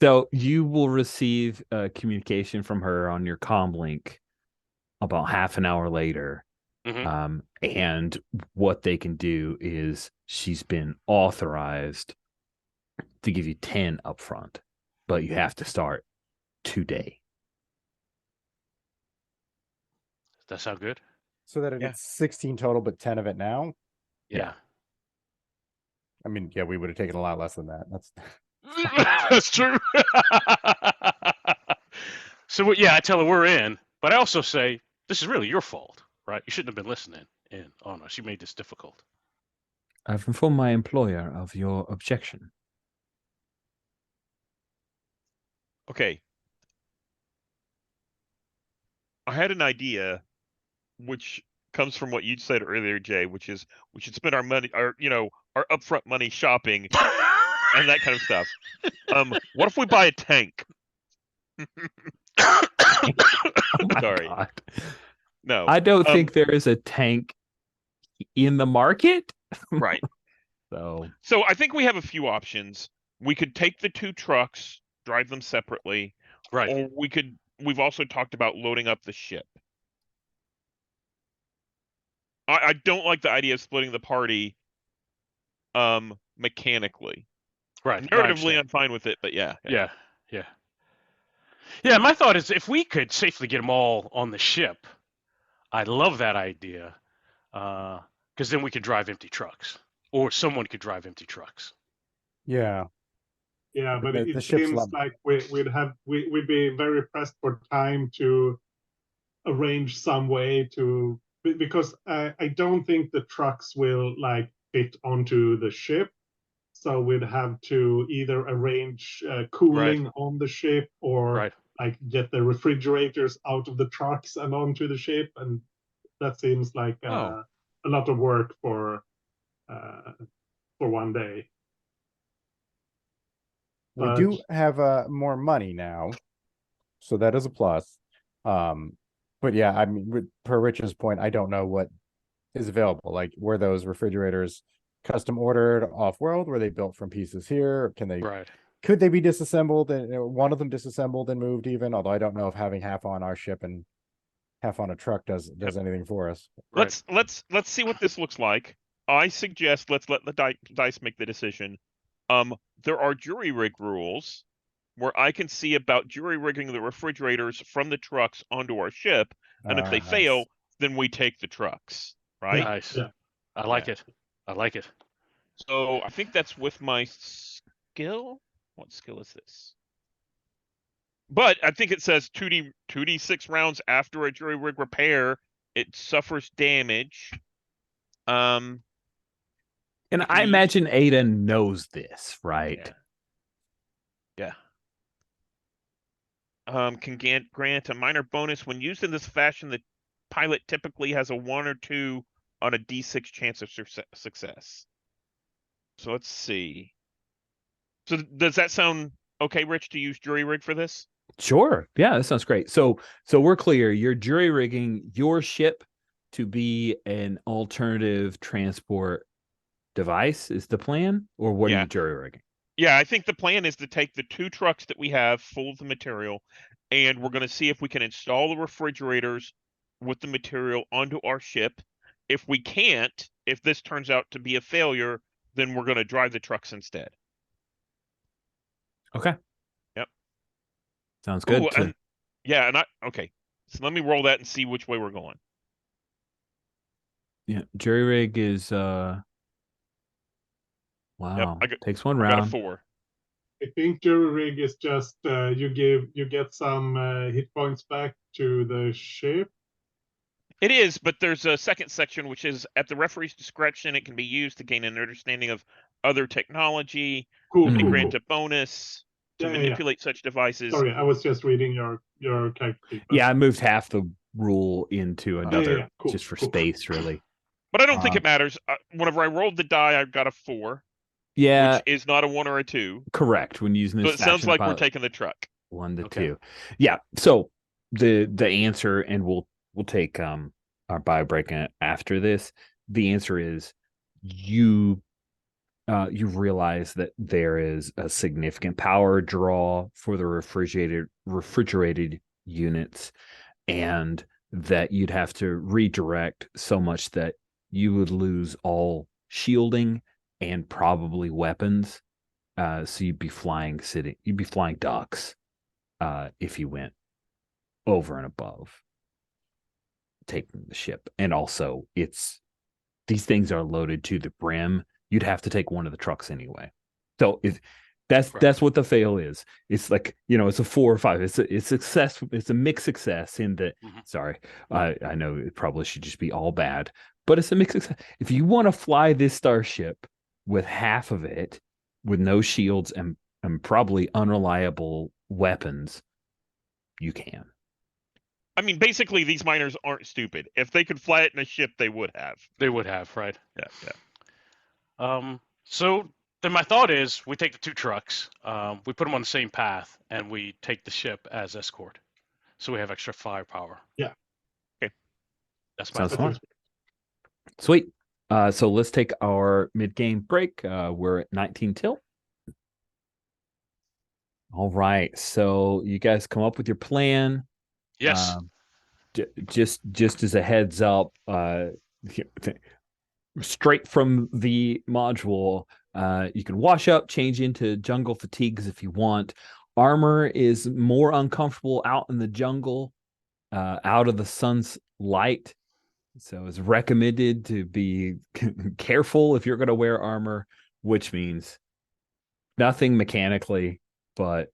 So you will receive a communication from her on your comm link about half an hour later.
Mhm.
And what they can do is she's been authorized to give you 10 upfront, but you have to start today.
Does that sound good?
So that
Yeah.
it's 16 total, but 10 of it now.
Yeah.
I mean, yeah, we would have taken a lot less than that. That's
That's true. So, yeah, I tell her we're in, but I also say, this is really your fault, right? You shouldn't have been listening in on us. You made this difficult.
I've informed my employer of your objection.
Okay. I had an idea, which comes from what you said earlier, Jay, which is we should spend our money, our upfront money shopping and that kind of stuff. What if we buy a tank?
Oh my
Sorry.
God.
No,
I don't think there is a tank in the market.
right.
So
I think we have a few options. We could take the 2 trucks, drive them separately,
Right.
or we've also talked about loading up the ship. I don't like the idea of splitting the party mechanically.
Right. No, I
Narratively,
understand.
I'm fine with it, but yeah.
Yeah. Yeah, my thought is if we could safely get them all on the ship, I love that idea, because then we could drive empty trucks, or someone could drive empty trucks.
yeah.
Yeah, but
The
it
ship's
seems like we'd be very pressed for time to arrange some way to, because I don't think the trucks will like fit onto the ship. So we'd have to either arrange cooling on the ship, or
Right.
like get the refrigerators out of the trucks and onto the ship, and that seems like
Oh.
a lot of work for one day.
We
But
do have more money now, so that is a plus. But yeah, I mean, per Rich's point, I don't know what is available. Like, were those refrigerators custom ordered off world? Were they built from pieces here? Can they?
Right.
Could they be disassembled and one of them disassembled and moved even? Although I don't know if having half on our ship and half on a truck does anything for us.
Right.
Let's see what this looks like. I suggest let's let the dice make the decision. There are jury rig rules where I can see about jury rigging the refrigerators from the trucks onto our ship, and if they
Nice.
fail, then we take the trucks, right?
Nice.
Yeah.
I like it. I like it.
So I think that's with my skill. What skill is this? But I think it says 2d6 rounds after a jury rig repair, it suffers damage.
and I imagine Ada knows this, right?
Yeah. Can grant a minor bonus when used in this fashion. The pilot typically has a 1 or 2 on a d6 chance of success. So let's see. So does that sound okay, Rich, to use jury rig for this?
Sure. Yeah, that sounds great. So we're clear. You're jury rigging your ship to be an alternative transport device is the plan, or what are you jury rigging?
Yeah, I think the plan is to take the 2 trucks that we have full of the material, and we're going to see if we can install the refrigerators with the material onto our ship. If we can't, if this turns out to be a failure, then we're going to drive the trucks instead.
Okay.
Yep.
Sounds good.
Ooh, and yeah, and okay. So let me roll that and see which way we're going.
Yeah, jury rig is wow. Takes one
I got a
round.
4.
I think jury rig is just you get some hit points back to the ship.
It is, but there's a second section which is at the referee's discretion. It can be used to gain an understanding of other technology,
Cool,
to
cool,
grant
cool.
a bonus, to
Yeah, yeah, yeah.
manipulate such devices.
Sorry, I was just reading your character sheet.
Yeah, I moved half the rule into another
yeah. Cool,
just for
cool.
space, really.
But I don't think it matters. Whenever I rolled the die, I got a 4,
Yeah,
which is not a 1 or a 2.
correct. When using this,
So it sounds
faction
like we're
pilot,
taking the truck.
1 to
Okay.
2. Yeah. So the answer, and we'll take our bio break after this. The answer is you realize that there is a significant power draw for the refrigerated units, and that you'd have to redirect so much that you would lose all shielding and probably weapons. So you'd be flying ducks if you went over and above taking the ship. And also, these things are loaded to the brim. You'd have to take one of the trucks anyway. So that's what the fail is. It's like, it's a 4 or 5. It's success. It's a mixed success in that. Sorry, I know it probably should just be all bad, but it's a mixed success. If you want to fly this starship with half of it, with no shields and probably unreliable weapons, you can.
I mean, basically, these miners aren't stupid. If they could fly it in a ship, they would have.
They would have, right?
Yeah.
So then my thought is we take the 2 trucks, we put them on the same path, and we take the ship as escort. So we have extra firepower.
Yeah.
Okay.
That's my
Sounds
thought.
fun. Sweet. So let's take our mid-game break. We're at 19 till. All right. So you guys come up with your plan.
Yes.
Just as a heads up, straight from the module, you can wash up, change into jungle fatigues if you want. Armor is more uncomfortable out in the jungle, out of the sun's light. So it's recommended to be careful if you're going to wear armor, which means nothing mechanically, but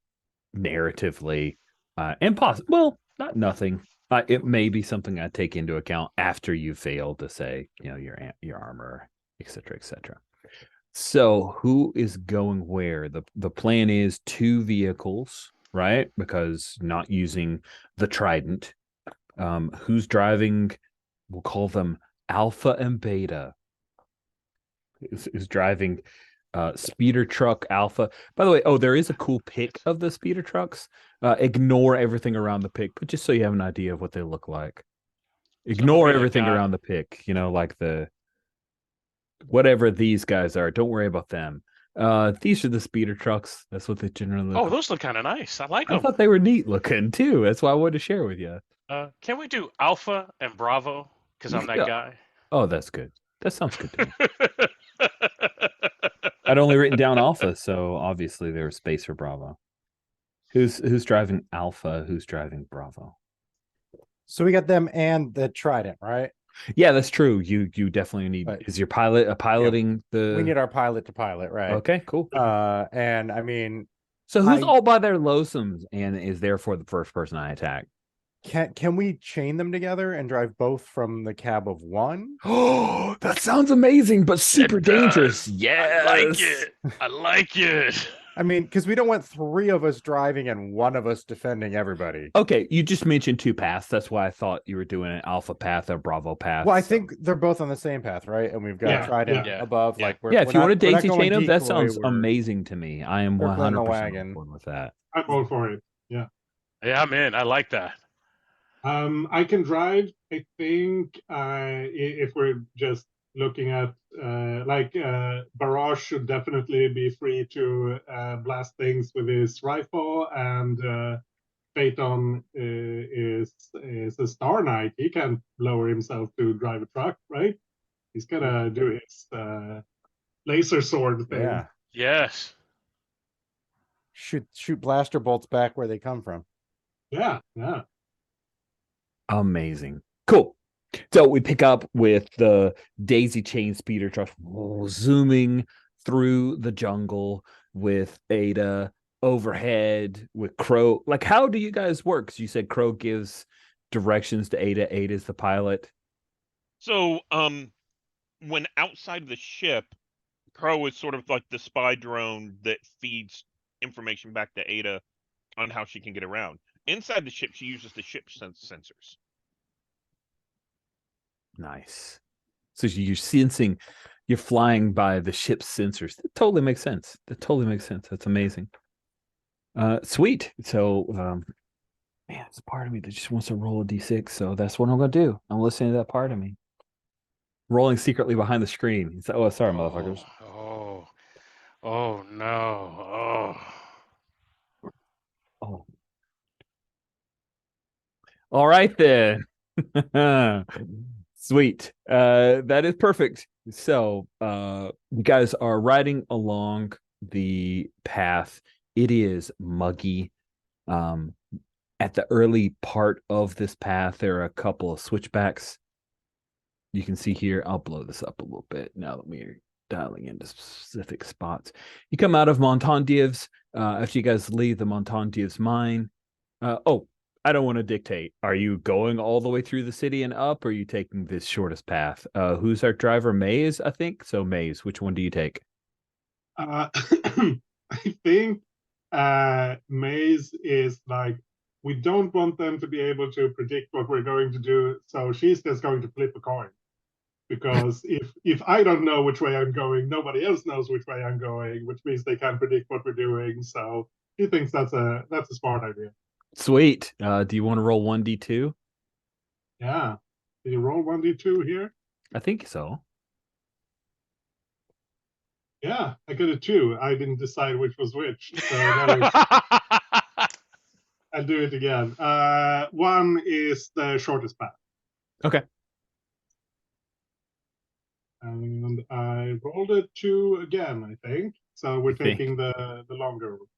narratively, and possibly, well, not nothing. It may be something I take into account after you fail to say, your armor, etc., etc. So who is going where? The plan is 2 vehicles, right? Because not using the Trident. Who's driving? We'll call them Alpha and Beta. Is driving speeder truck Alpha. By the way, there is a cool pic of the speeder trucks. Ignore everything around the pic, but just so you have an idea of what they look like. Ignore everything around the pic, like the whatever these guys are. Don't worry about them. These are the speeder trucks. That's what they generally look like.
Those look kind of nice. I like them.
I thought they were neat looking too. That's why I wanted to share with you.
Can we do Alpha and Bravo? Because I'm that guy.
Oh, that's good. That sounds good to me. I'd only written down Alpha, so obviously there was space for Bravo. Who's driving Alpha? Who's driving Bravo?
So we got them and the Trident, right?
Yeah, that's true. You definitely need.
But,
is your pilot piloting the?
We need our pilot to pilot, right?
Okay, cool.
And I mean,
so who's all by their lonesome and is therefore the first person I attack?
Can we chain them together and drive both from the cab of one?
Oh, that sounds amazing, but super dangerous. Yes.
I like it.
I mean, because we don't want 3 of us driving and 1 of us defending everybody.
Okay, you just mentioned 2 paths. That's why I thought you were doing an Alpha path or Bravo path.
Well, I think they're both on the same path, right? And we've got Trident above.
Yeah.
Like,
if you want to daisy chain them, that sounds amazing to me. I am 100% on board with that.
I'm all for it. Yeah.
Yeah, man, I like that.
I can drive. I think if we're just looking at Barrage should definitely be free to blast things with his rifle, and Phaeton is a Star Knight. He can lower himself to drive a truck, right? He's gonna do his laser sword thing.
Yeah.
Yes.
Shoot blaster bolts back where they come from.
Yeah.
Amazing. Cool. So we pick up with the daisy chain speeder truck zooming through the jungle with Ada overhead with Crow. Like, how do you guys work? Because you said Crow gives directions to Ada. Ada's the pilot.
So, when outside of the ship, Crow is sort of like the spy drone that feeds information back to Ada on how she can get around. Inside the ship, she uses the ship sensors.
Nice. So you're sensing, you're flying by the ship's sensors. That totally makes sense. That's amazing. Sweet. So, man, it's a part of me that just wants to roll a d6. So that's what I'm going to do. I'm listening to that part of me. Rolling secretly behind the screen. It's OSR, motherfuckers.
Oh no.
Oh. All right then. Sweet. That is perfect. So, you guys are riding along the path. It is muggy. At the early part of this path, there are a couple of switchbacks. You can see here, I'll blow this up a little bit now that we're dialing into specific spots. You come out of Montandieves after you guys leave the Montandieves mine. I don't want to dictate. Are you going all the way through the city and up, or are you taking this shortest path? Who's our driver? Maze, I think. So Maze, which one do you take?
I think Maze is like, we don't want them to be able to predict what we're going to do, so she's just going to flip a coin. Because if I don't know which way I'm going, nobody else knows which way I'm going, which means they can't predict what we're doing. So he thinks that's a smart idea.
Sweet. Do you want to roll 1d2?
Yeah. Did you roll 1d2 here?
I think so.
Yeah, I got a 2. I didn't decide which was which. So I'll do it again. 1 is the shortest path.
Okay.
And I rolled a 2 again, I think. So we're taking the longer route.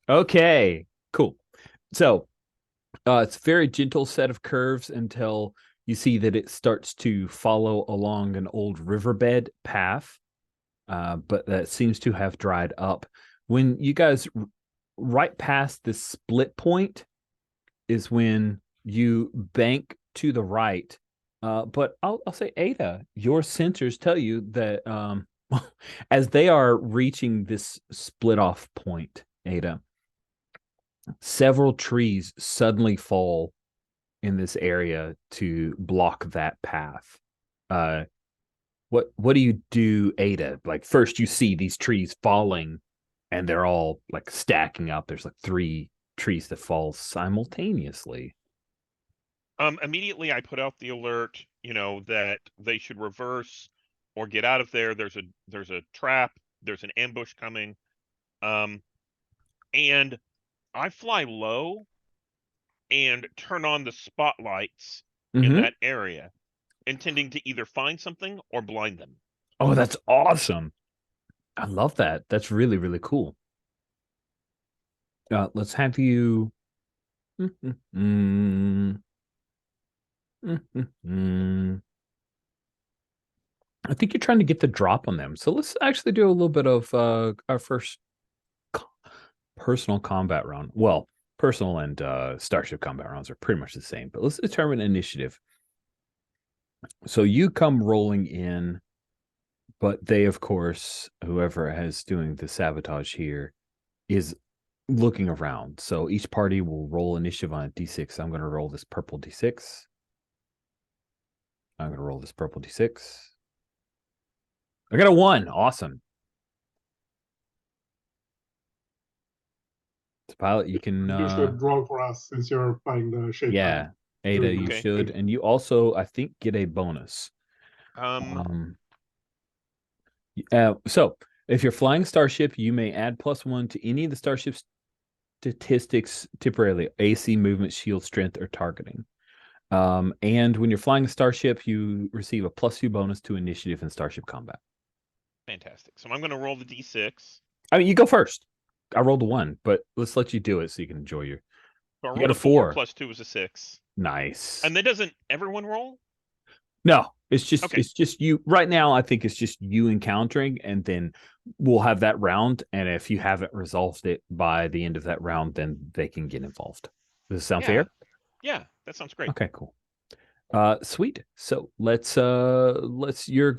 Okay, cool. So it's a very gentle set of curves until you see that it starts to follow along an old riverbed path, but that seems to have dried up. When you guys right past this split point is when you bank to the right. But I'll say, Ada, your sensors tell you that as they are reaching this split off point, Ada, several trees suddenly fall in this area to block that path. What do you do, Ada? Like, first you see these trees falling and they're all like stacking up. There's like 3 trees that fall simultaneously.
Immediately I put out the alert, that they should reverse or get out of there. There's a trap, there's an ambush coming. And I fly low and turn on the spotlights in that area, intending to either find something or blind them.
Oh, that's awesome. I love that. That's really, really cool. Let's have you. I think you're trying to get the drop on them. So let's actually do a little bit of our first personal combat round. Well, personal and starship combat rounds are pretty much the same, but let's determine initiative. So you come rolling in, but they, of course, whoever is doing the sabotage here is looking around. So each party will roll initiative on a d6. I'm going to roll this purple d6. I'm going to roll this purple d6. I got a 1. Awesome. So pilot, you can...
You should roll for us since you're playing the shape.
Yeah, Ada, you should. And you also, I think, get a bonus. So if you're flying a starship, you may add +1 to any of the starship's statistics temporarily: AC, movement, shield, strength, or targeting. And when you're flying a starship, you receive a +2 bonus to initiative in starship combat.
Fantastic. So I'm going to roll the d6.
I mean, you go first. I rolled a 1, but let's let you do it so you can enjoy your.
So I
You
rolled
got a 4.
plus 2 is a 6.
Nice.
And then doesn't everyone roll?
No, it's just
Okay.
it's just you right now. I think it's just you encountering, and then we'll have that round. And if you haven't resolved it by the end of that round, then they can get involved. Does this sound fair?
Yeah, that sounds great.
Okay, cool. Sweet. So let's you're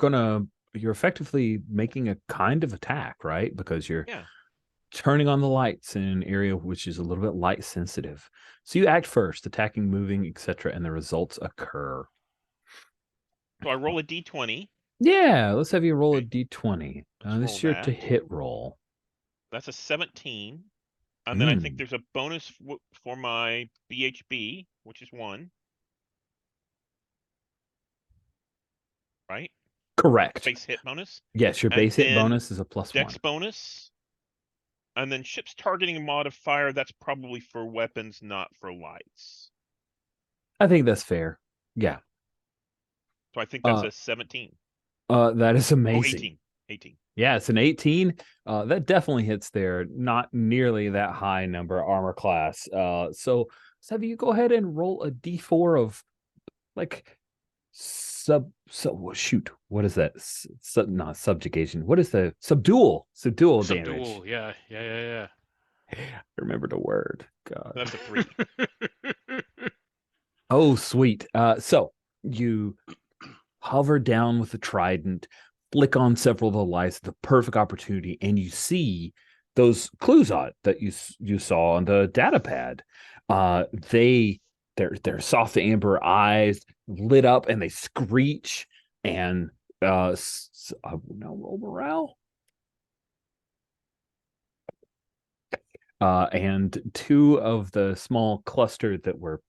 effectively making a kind of attack, right? Because you're turning on the lights in an area which is a little bit light sensitive. So you act first, attacking, moving, etc., and the results occur.
So I roll a d20.
Yeah, let's have you roll a d20. This is your to
that.
hit roll.
That's a 17. And then I think there's a bonus for my BHB, which is 1. Right?
Correct.
Base hit bonus.
Yes, your base hit bonus is a +1.
Dex bonus. And then ship's targeting modifier, that's probably for weapons, not for lights.
I think that's fair. Yeah.
So I think that's a 17.
That is amazing.
18. 18.
Yeah, it's an 18. That definitely hits there. Not nearly that high number armor class. So have you go ahead and roll a d4 of like shoot. What is that? Not subjugation. What is the subdual damage?
Yeah.
Remember the word. God.
That's a 3.
Oh, sweet. So you hover down with the trident, flick on several of the lights, the perfect opportunity, and you see those clues on that you saw on the data pad. Their soft amber eyes lit up, and they screech. And now roll morale. And 2 of the small cluster that were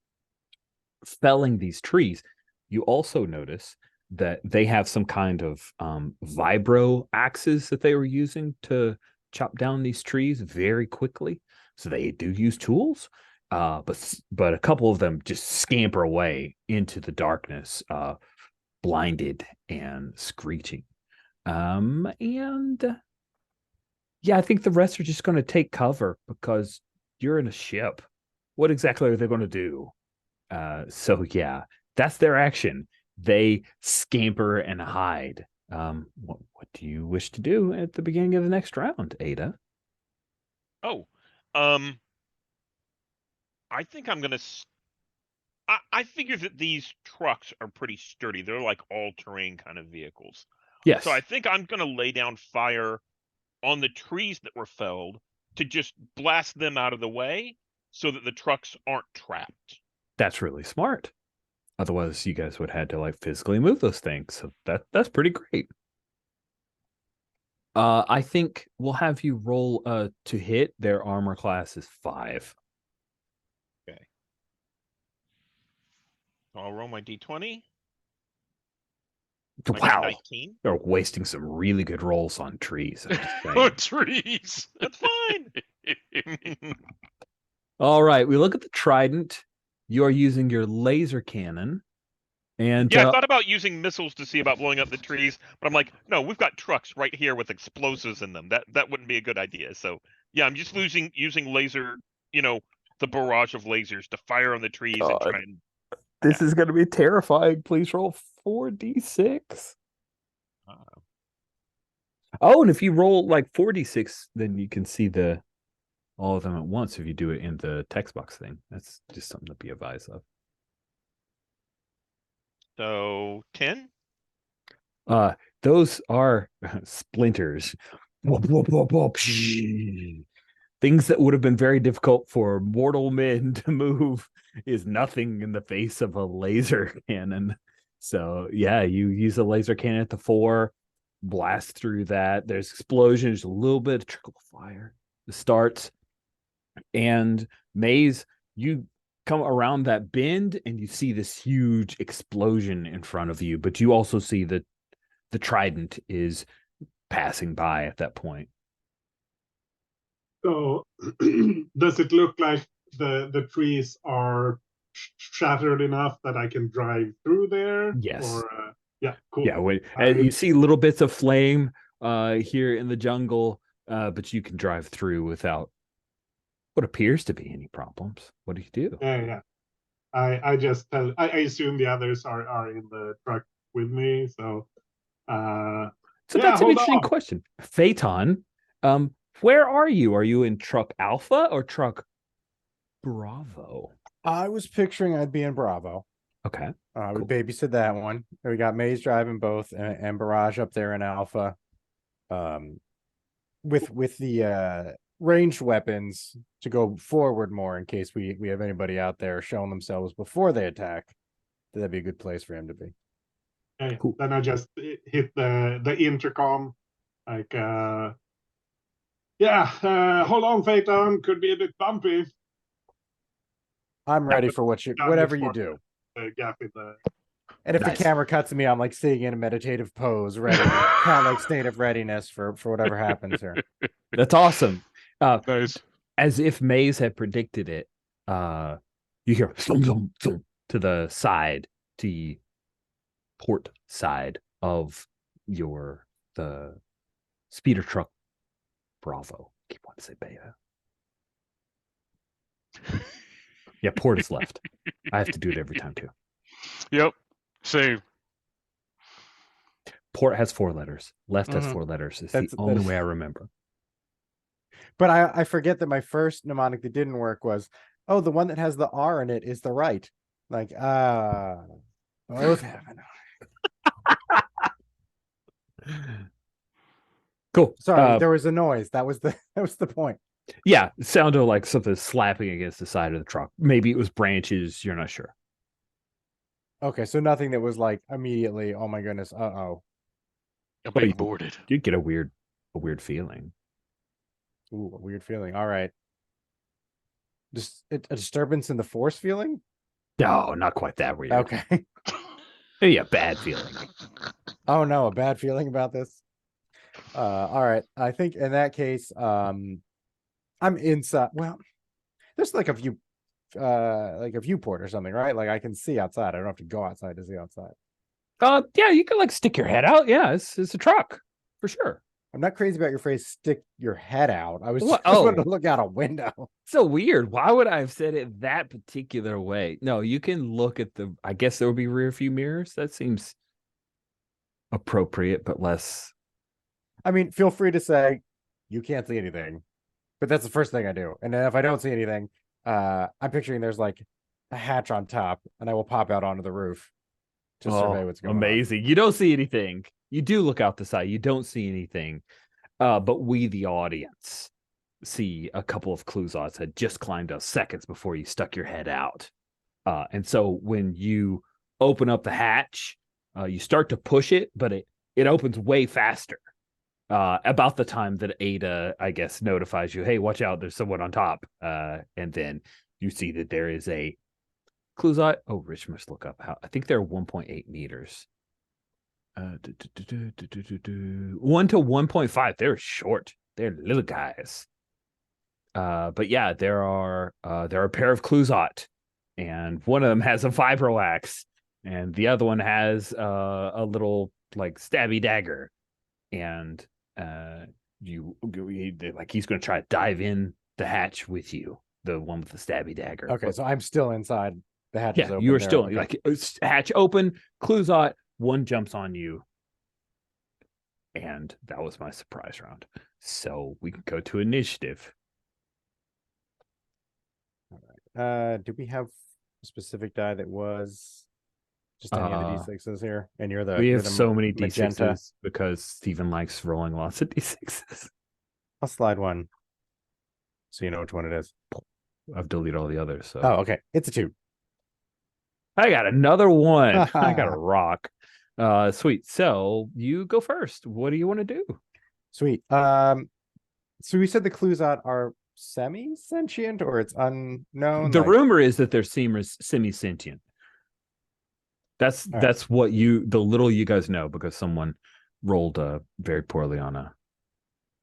felling these trees, you also notice that they have some kind of vibro axes that they were using to chop down these trees very quickly. So they do use tools, but a couple of them just scamper away into the darkness, blinded and screeching. And yeah, I think the rest are just going to take cover because you're in a ship. What exactly are they going to do? So yeah, that's their action. They scamper and hide. What do you wish to do at the beginning of the next round, Ada?
I think I'm gonna. I figure that these trucks are pretty sturdy. They're like all-terrain kind of vehicles.
Yes.
So I think I'm gonna lay down fire on the trees that were felled to just blast them out of the way so that the trucks aren't trapped.
That's really smart. Otherwise, you guys would have had to like physically move those things. So that's pretty great. I think we'll have you roll to hit. Their armor class is 5.
Okay. I'll roll my d20.
Wow.
19.
They're wasting some really good rolls on trees.
Trees.
That's fine.
All right. We look at the trident. You are using your laser cannon. And
yeah, I thought about using missiles to see about blowing up the trees, but I'm like, no, we've got trucks right here with explosives in them. That wouldn't be a good idea. So yeah, I'm just using laser, the barrage of lasers to fire on the trees and try and.
This is going to be terrifying. Please roll 4d6. Oh, and if you roll like 4d6, then you can see all of them at once if you do it in the text box thing. That's just something to be advised of.
So 10?
Those are splinters. Things that would have been very difficult for mortal men to move is nothing in the face of a laser cannon. So yeah, you use a laser cannon at the 4, blast through that. There's explosions, a little bit of trickle of fire. It starts, and Maze, you come around that bend and you see this huge explosion in front of you, but you also see that the trident is passing by at that point.
So does it look like the trees are shattered enough that I can drive through there?
Yes.
Or yeah, cool.
Yeah, you see little bits of flame here in the jungle, but you can drive through without what appears to be any problems. What do you do?
Yeah. I just tell. I assume the others are in the truck with me. So
So
yeah,
that's an
hold
interesting
on.
question. Phaeton, where are you? Are you in truck Alpha or truck Bravo?
I was picturing I'd be in Bravo.
Okay.
We babysit that one. We got Maze driving both, and Barrage up there in Alpha. With the ranged weapons to go forward more in case we have anybody out there showing themselves before they attack. That'd be a good place for him to be.
Okay.
Cool.
Then I just hit the intercom, like hold on, Phaeton, could be a bit bumpy.
I'm ready for whatever you do.
The gap in the.
And if
Nice.
the camera cuts to me, I'm like sitting in a meditative pose, ready, kind of like state of readiness for whatever happens here.
That's awesome.
Nice.
As if Maze had predicted it, you hear thump, thump, thump to the side, to the port side of the speeder truck Bravo. I keep wanting to say Beta. Yeah, port is left. I have to do it every time too.
Yep. Same.
Port has 4 letters. Left has
Mhm.
4 letters. It's
That's-
the only
that's-
way I remember.
But I forget that my first mnemonic that didn't work was, oh, the one that has the R in it is the right. Like, both have an R.
Cool.
Sorry, there was a noise. That was the point.
Yeah, it sounded like something slapping against the side of the truck. Maybe it was branches. You're not sure.
Okay, so nothing that was like immediately, oh my goodness, uh-oh.
I'm
Well,
being
you-
boarded.
You get a weird feeling.
Ooh, a weird feeling. All right. Just a disturbance in the force feeling?
No, not quite that weird.
Okay.
Maybe a bad feeling.
Oh no, a bad feeling about this. All right. I think in that case, I'm inside. Well, there's like a viewport or something, right? Like I can see outside. I don't have to go outside to see outside.
Yeah, you can like stick your head out. Yeah, it's a truck for sure.
I'm not crazy about your phrase "stick your head out." I was
What?
just wanted
Oh.
to look out a window.
So weird. Why would I have said it that particular way? No, you can look at I guess there would be rear view mirrors. That seems appropriate, but less.
I mean, feel free to say you can't see anything, but that's the first thing I do. And then if I don't see anything, I'm picturing there's like a hatch on top, and I will pop out onto the roof to survey what's going on.
Amazing. You don't see anything. You do look out the side. You don't see anything. But we, the audience, see a couple of Cluzots had just climbed up seconds before you stuck your head out. And so when you open up the hatch, you start to push it, but it opens way faster. About the time that Ada, I guess, notifies you, hey, watch out, there's someone on top. And then you see that there is a Cluzot. Oh, Rich must look up how. I think they're 1.8 meters. 1 to 1.5. They're short. They're little guys. But yeah, there are a pair of Cluzot, and one of them has a vibro axe, and the other one has a little like stabby dagger, and he's going to try to dive in the hatch with you, the one with the stabby dagger.
Okay, so I'm still inside. The hatch is
Yeah,
open.
you are
there.
still
Okay.
like hatch open, Cluzot, one jumps on you. And that was my surprise round. So we can go to initiative.
Do we have a specific die that was just any of the D6s here? And you're the
We
you're
have
the
so many
magenta.
D6s because Steven likes rolling lots of D6s.
I'll slide one so you know which one it is.
I've deleted all the others. So
Oh, okay. It's a 2.
I got another one. I got a rock. Sweet. So you go first. What do you want to do?
Sweet. So we said the Cluzot are semi-sentient or it's unknown.
The
like-
rumor is that they're semi-sentient. That's
right.
that's what the little you guys know, because someone rolled very poorly on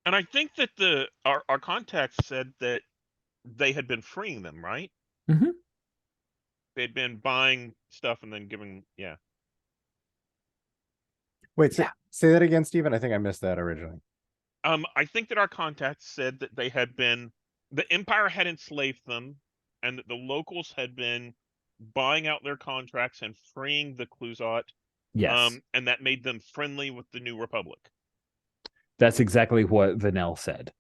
And I think that our contact said that they had been freeing them, right?
Mm-hmm.
They'd been buying stuff and then giving, yeah.
Wait,
Yeah.
say that again, Stephen. I think I missed that originally.
I think that our contacts said that the Empire had enslaved them, and that the locals had been buying out their contracts and freeing the Cluzot,
Yes.
and that made them friendly with the New Republic.
That's exactly what Vanell said.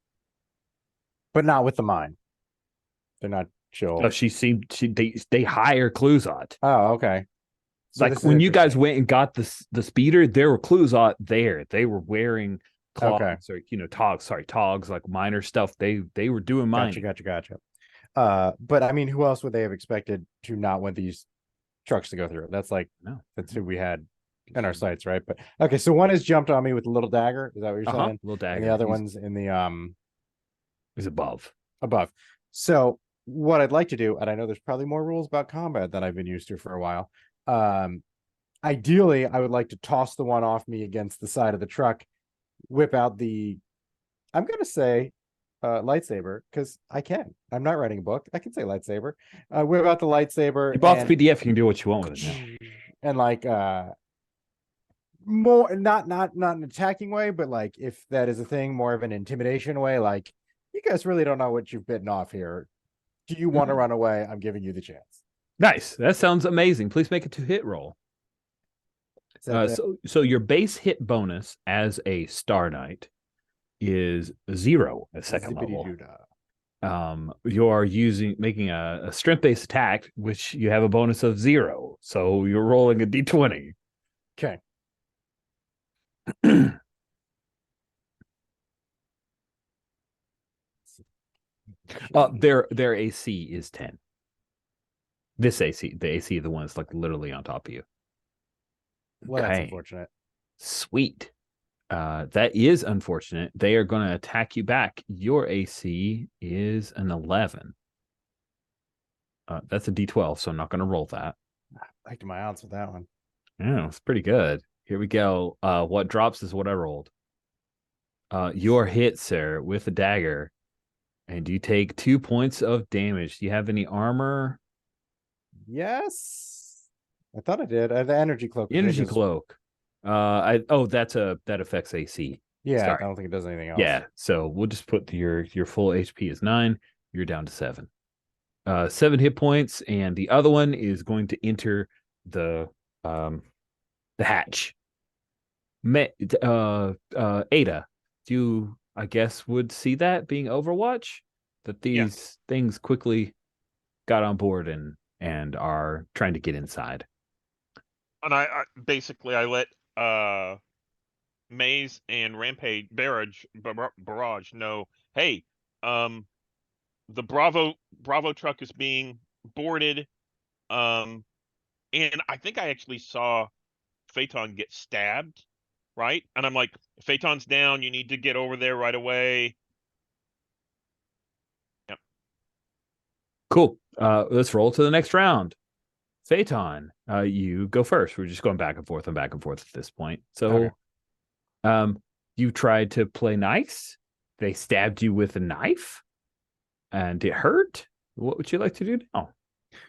But not with the mine. They're not chill.
So they hire Cluzot.
Oh, okay.
It's like when you guys went and got the speeder, there were Cluzot there. They were wearing clogs or togs, like miner stuff. They were doing mining.
Gotcha. But I mean, who else would they have expected to not want these trucks to go through? That's who we had in our sights, right? But okay, so one has jumped on me with a little dagger. Is that what you're saying?
Little dagger.
And the other one's in the
is above.
So what I'd like to do, and I know there's probably more rules about combat than I've been used to for a while. Ideally, I would like to toss the one off me against the side of the truck, whip out I'm gonna say lightsaber, because I can. I'm not writing a book. I can say lightsaber. Whip out the lightsaber.
You bought the PDF, you can do what you want with it now.
And like more not an attacking way, but like if that is a thing, more of an intimidation way, like you guys really don't know what you've bitten off here. Do you want to run away? I'm giving you the chance.
Nice. That sounds amazing. Please make a 2-hit roll. So your base hit bonus as a Star Knight is 0 at second level. You are making a strength-based attack, which you have a bonus of 0. So you're rolling a d20.
Okay.
Their AC is 10. This AC, the AC of the one that's like literally on top of you.
Well, that's unfortunate.
Sweet. That is unfortunate. They are going to attack you back. Your AC is an 11. That's a D12, so I'm not going to roll that.
I liked my odds with that one.
Yeah, it's pretty good. Here we go. What drops is what I rolled. You're hit, sir, with a dagger, and you take 2 points of damage. Do you have any armor?
Yes, I thought I did. The energy cloak.
Energy cloak. That affects AC.
Yeah,
Sorry.
I don't think it does anything else.
Yeah, so we'll just put your full HP is 9. You're down to 7. 7 hit points, and the other one is going to enter the hatch. Ada, you I guess would see that being Overwatch, that these things quickly got on board and are trying to get inside.
And I basically let Maze and Rampage Barrage know, hey, the Bravo truck is being boarded, and I think I actually saw Phaeton get stabbed, right? And I'm like, Phaeton's down, you need to get over there right away. Yep.
Cool. Let's roll to the next round. Phaeton, you go first. We're just going back and forth at this point. So you tried to play nice. They stabbed you with a knife and it hurt. What would you like to do now?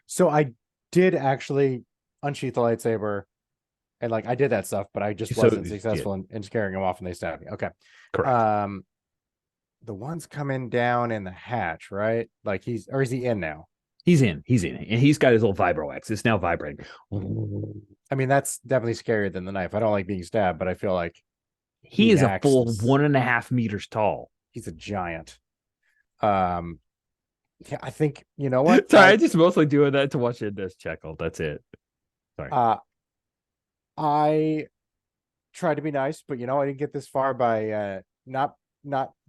So I did actually unsheath the lightsaber, and like I did that stuff, but I just wasn't successful in scaring him off, and they stabbed me. Okay.
Correct.
The one's coming down in the hatch, right? Like is he in now?
He's in, and he's got his little vibro X. It's now vibrating.
I mean, that's definitely scarier than the knife. I don't like being stabbed, but I feel like
he is a full 1.5 meters tall.
He's a giant. Yeah, I think, you know what?
Sorry, I just mostly doing that to watch it just chuckle. That's it. Sorry.
I tried to be nice, but I didn't get this far by not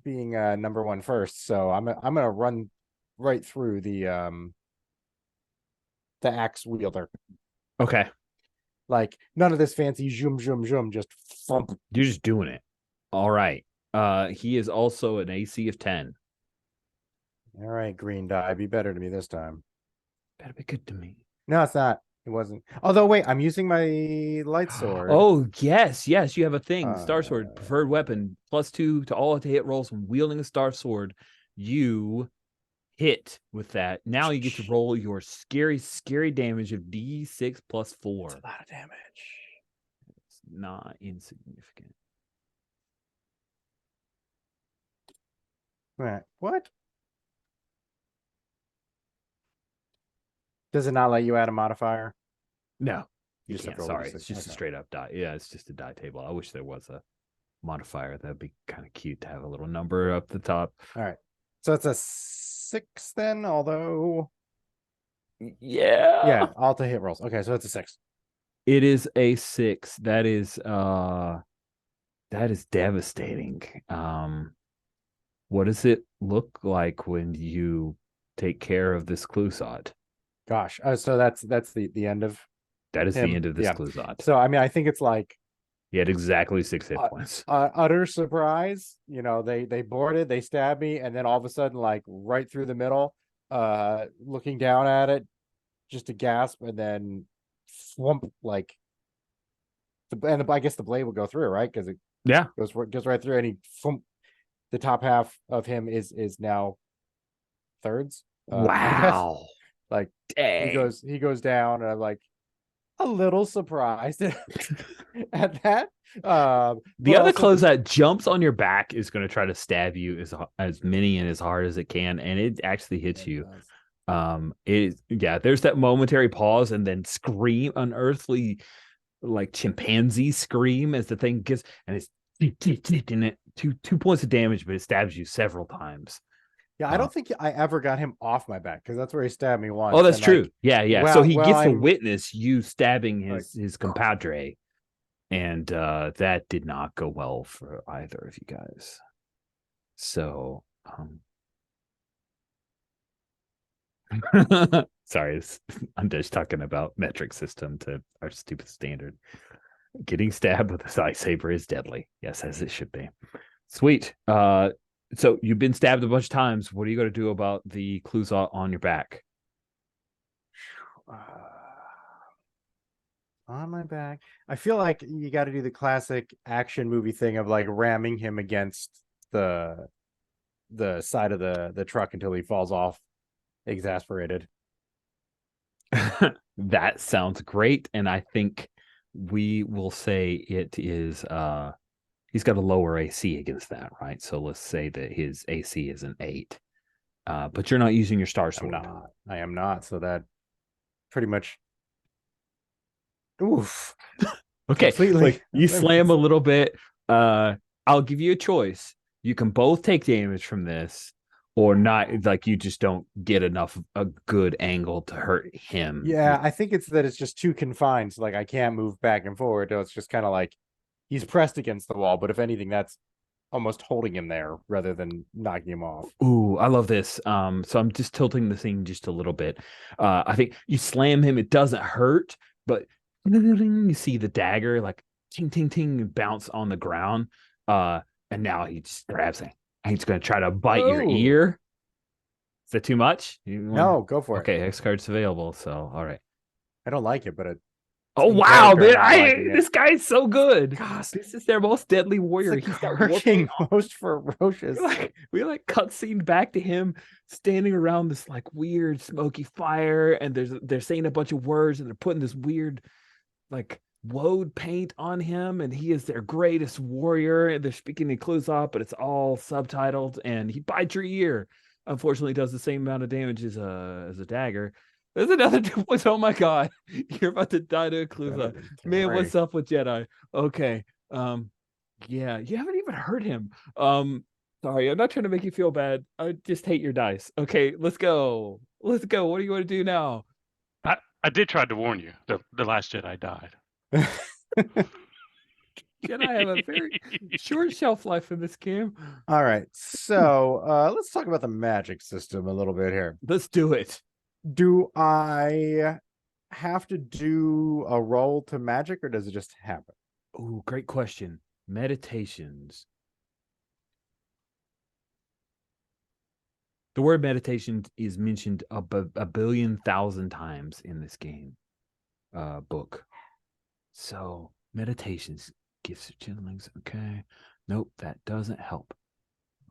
being number one first. So I'm gonna run right through the axe wielder.
Okay.
Like none of this fancy zoom, just thump.
You're just doing it. All right. He is also an AC of 10.
All right, green die. Be better to me this time.
Better be good to me.
No, it's not. It wasn't. Although wait, I'm using my light sword.
Oh, yes, yes, you have a thing. Star Sword,
Uh,
preferred weapon, +2 to all to hit rolls when wielding a Star Sword. You hit with that. Now you get to roll your scary damage of D6 plus 4.
That's a lot of damage.
It's not insignificant.
Right. What? Does it not let you add a modifier?
No,
You
you
just have
can't.
to roll
Sorry,
D6.
it's just a
Okay.
straight up die. Yeah, it's just a die table. I wish there was a modifier. That'd be kind of cute to have a little number up the top.
All right. So it's a 6 then, although
Yeah.
all to hit rolls. Okay, so it's a 6.
It is a 6. That is devastating. What does it look like when you take care of this Clusot?
Gosh. So that's the end of
That is the
him.
end of this
Yeah.
Clusot.
So I mean, I think it's like
He had exactly 6 hit points.
utter surprise. You know, they boarded, they stabbed me, and then all of a sudden, like right through the middle, looking down at it, just a gasp, and then flump, like I guess the blade would go through, right? Because it
Yeah.
goes right through, and he flump, the top half of him is now thirds. I guess.
Wow.
Like
Dang.
he goes down, and I'm like a little surprised at that.
The
But
other
also
close that jumps on your back is going to try to stab you as many and as hard as it can, and it actually hits you. There's that momentary pause and then scream, unearthly like chimpanzee scream as the thing gets, and it's and it 2 points of damage, but it stabs you several times.
Yeah, I don't think I ever got him off my back, because that's where he stabbed me once.
Oh, that's
and,
true.
like,
Yeah. So he gets to
I'm
witness you stabbing
like,
his compadre, and that did not go well for either of you guys. So, sorry, I'm just talking about metric system to our stupid standard. Getting stabbed with a lightsaber is deadly. Yes, as it should be. Sweet. So you've been stabbed a bunch of times. What are you going to do about the clues on your back?
on my back. I feel like you got to do the classic action movie thing of like ramming him against the side of the truck until he falls off, exasperated.
That sounds great, and I think we will say it is he's got a lower AC against that, right? So let's say that his AC is an 8. But you're not using your Star Sword.
I am not. So that pretty much. Oof.
Okay.
Completely.
Like, you slam a little bit. I'll give you a choice. You can both take damage from this, or not. Like, you just don't get a good angle to hurt him.
Yeah, I think it's that it's just too confined. So like I can't move back and forward. So it's just kind of like he's pressed against the wall. But if anything, that's almost holding him there rather than knocking him off.
Ooh, I love this. So I'm just tilting the thing just a little bit. I think you slam him, it doesn't hurt, but you see the dagger like ting ting ting bounce on the ground. And now he just grabs it. He's gonna try to bite your ear. Is that too much?
No, go for it.
Okay, X card's available. So all right.
I don't like it, but it.
Oh wow, man! This guy's so good.
Gosh,
this is their most deadly warrior.
He's the most ferocious.
We cutscene back to him standing around this like weird smoky fire, and they're saying a bunch of words, and they're putting this weird like woad paint on him, and he is their greatest warrior, and they're speaking in Clusot, but it's all subtitled, and he bites your ear. Unfortunately, does the same amount of damage as a dagger. There's another 2 points. Oh my god, you're about to die to a Clusot. Man, what's up with Jedi? Okay, yeah, you haven't even heard him. Sorry, I'm not trying to make you feel bad. I just hate your dice. Okay, let's go. What do you want to do now?
I did try to warn you. The last Jedi died.
Jedi have a very short shelf life in this game.
All right, so let's talk about the magic system a little bit here.
Let's do it.
Do I have to do a roll to magic, or does it just happen?
Oh, great question. Meditations. The word meditation is mentioned a billion thousand times in this game. book. So meditations, gifts of channelings. Okay. Nope, that doesn't help.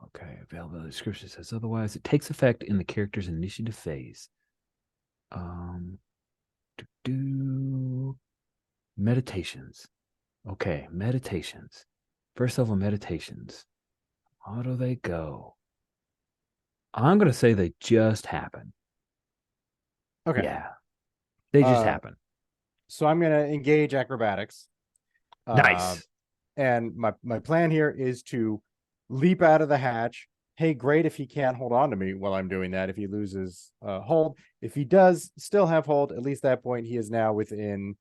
Okay, availability description says otherwise. It takes effect in the character's initiative phase. Meditations. Okay, meditations. First level meditations. How do they go? I'm gonna say they just happen.
Okay.
Yeah, they just
Uh,
happen.
So I'm gonna engage acrobatics.
Nice.
And my plan here is to leap out of the hatch. Hey, great if he can't hold on to me while I'm doing that. If he loses hold, if he does still have hold, at least that point he is now within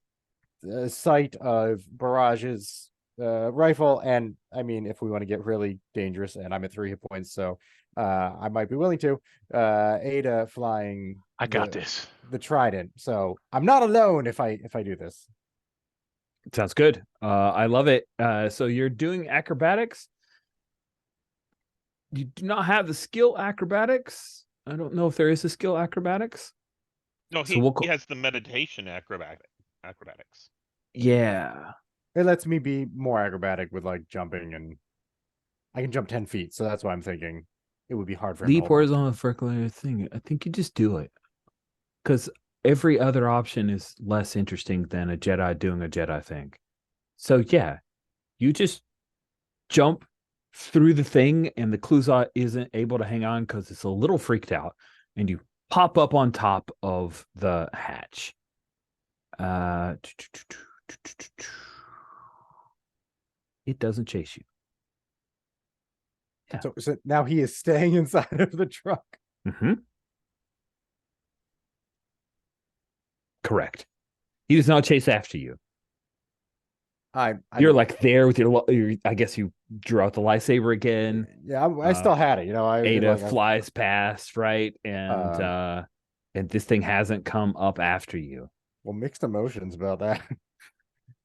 sight of Barrage's rifle. And I mean, if we want to get really dangerous, and I'm at 3 hit points, so I might be willing to. Ada flying.
I got this.
The trident. So I'm not alone if I do this.
Sounds good. I love it. So you're doing acrobatics. You do not have the skill acrobatics. I don't know if there is a skill acrobatics.
No,
So we'll
he has the meditation acrobatics.
Yeah.
It lets me be more acrobatic with like jumping, and I can jump 10 feet. So that's why I'm thinking it would be hard for him to
Leap
hold on.
horizontal vertical thing. I think you just do it. Because every other option is less interesting than a Jedi doing a Jedi thing. So yeah, you just jump through the thing, and the Cluzot isn't able to hang on because it's a little freaked out, and you pop up on top of the hatch. It doesn't chase you. Yeah.
So now he is staying inside of the truck.
Mm-hmm. Correct. He does not chase after you. You're like there with your. I guess you drew out the lightsaber again.
Yeah, I still had it. You know,
Ada flies past, right, and this thing hasn't come up after you.
Well, mixed emotions about that.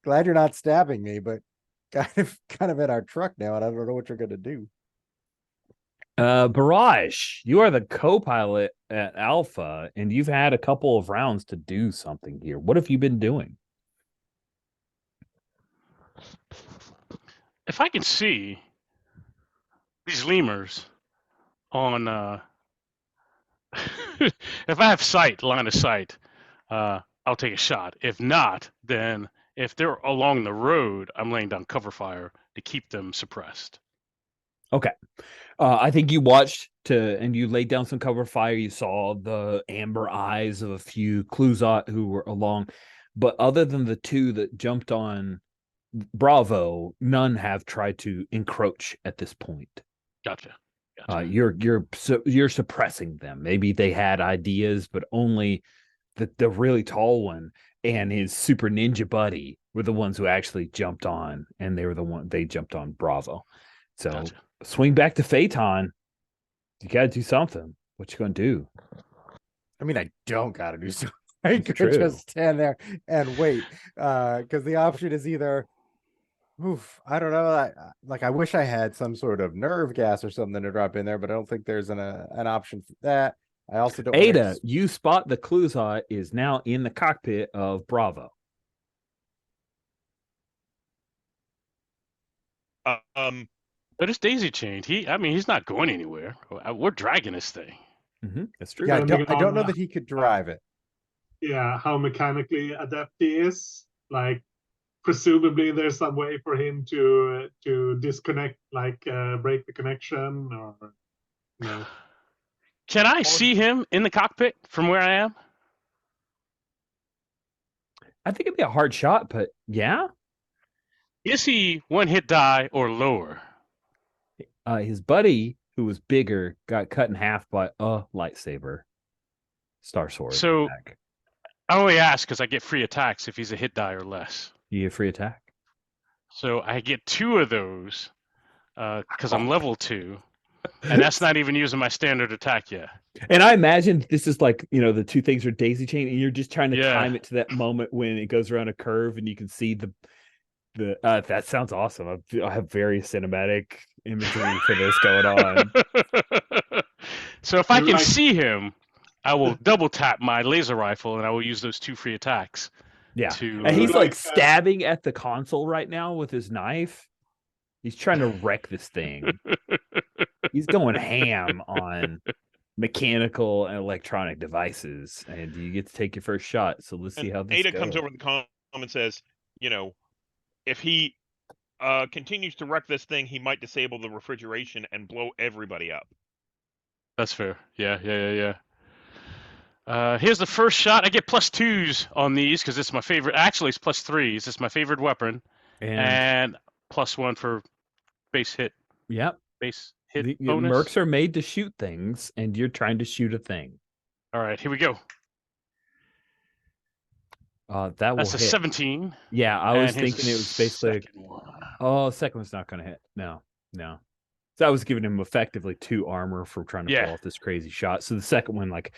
Glad you're not stabbing me, but kind of in our truck now, and I don't know what you're gonna do.
Barrage, you are the co-pilot at Alpha, and you've had a couple of rounds to do something here. What have you been doing?
If I can see these lemurs on, if I have line of sight, I'll take a shot. If not, then if they're along the road, I'm laying down cover fire to keep them suppressed.
Okay. I think you watched and you laid down some cover fire. You saw the amber eyes of a few Cluzot who were along. But other than the two that jumped on Bravo, none have tried to encroach at this point.
Gotcha.
You're suppressing them. Maybe they had ideas, but only the really tall one and his super ninja buddy were the ones who actually jumped on, and they jumped on Bravo. So
Gotcha.
Swing back to Phaeton. You got to do something. What you gonna do?
I mean, I don't got to do something. I could just stand there and wait, because the option is either, I don't know. I wish I had some sort of nerve gas or something to drop in there, but I don't think there's an option for that. I also don't.
Ada, you spot the Cluzot is now in the cockpit of Bravo.
But it's daisy chained. He's not going anywhere. We're dragging this thing.
Mm-hmm. That's true.
Yeah, I don't know that he could drive it.
Yeah, how mechanically adept he is. Like, presumably there's some way for him to disconnect, like break the connection, or no.
Can I see him in the cockpit from where I am?
I think it'd be a hard shot, but yeah.
Is he one hit die or lower?
His buddy, who was bigger, got cut in half by a lightsaber. Star Sword.
So I only ask because I get free attacks if he's a hit die or less.
You get free attack.
So I get 2 of those because I'm level 2. And that's not even using my standard attack yet.
And I imagine this is like, the two things are daisy chain, and you're just trying to time it to that moment when it goes around a curve and you can see the that sounds awesome. I have very cinematic imagery for this going on.
So if I can see him, I will double tap my laser rifle and I will use those 2 free attacks.
Yeah.
To,
And he's like
like,
stabbing at the console right now with his knife. He's trying to wreck this thing. He's going ham on mechanical and electronic devices, and you get to take your first shot. So let's see
And
how this
Ada
goes.
comes over in the comment and says, you know, if he continues to wreck this thing, he might disable the refrigeration and blow everybody up.
That's fair. Yeah. Here's the first shot. I get +2s on these because it's my favorite. Actually, it's +3s. It's my favorite weapon, and +1 for base hit.
Yep.
Base hit
The
bonus.
mercs are made to shoot things, and you're trying to shoot a thing.
All right, here we go.
That will
That's a
hit.
17.
Yeah, I
And
was
here's
thinking
the
it was basically.
second one.
Oh, the second one's not going to hit. No. So I was giving him effectively 2 armor for trying to pull off this crazy shot. So the second one, like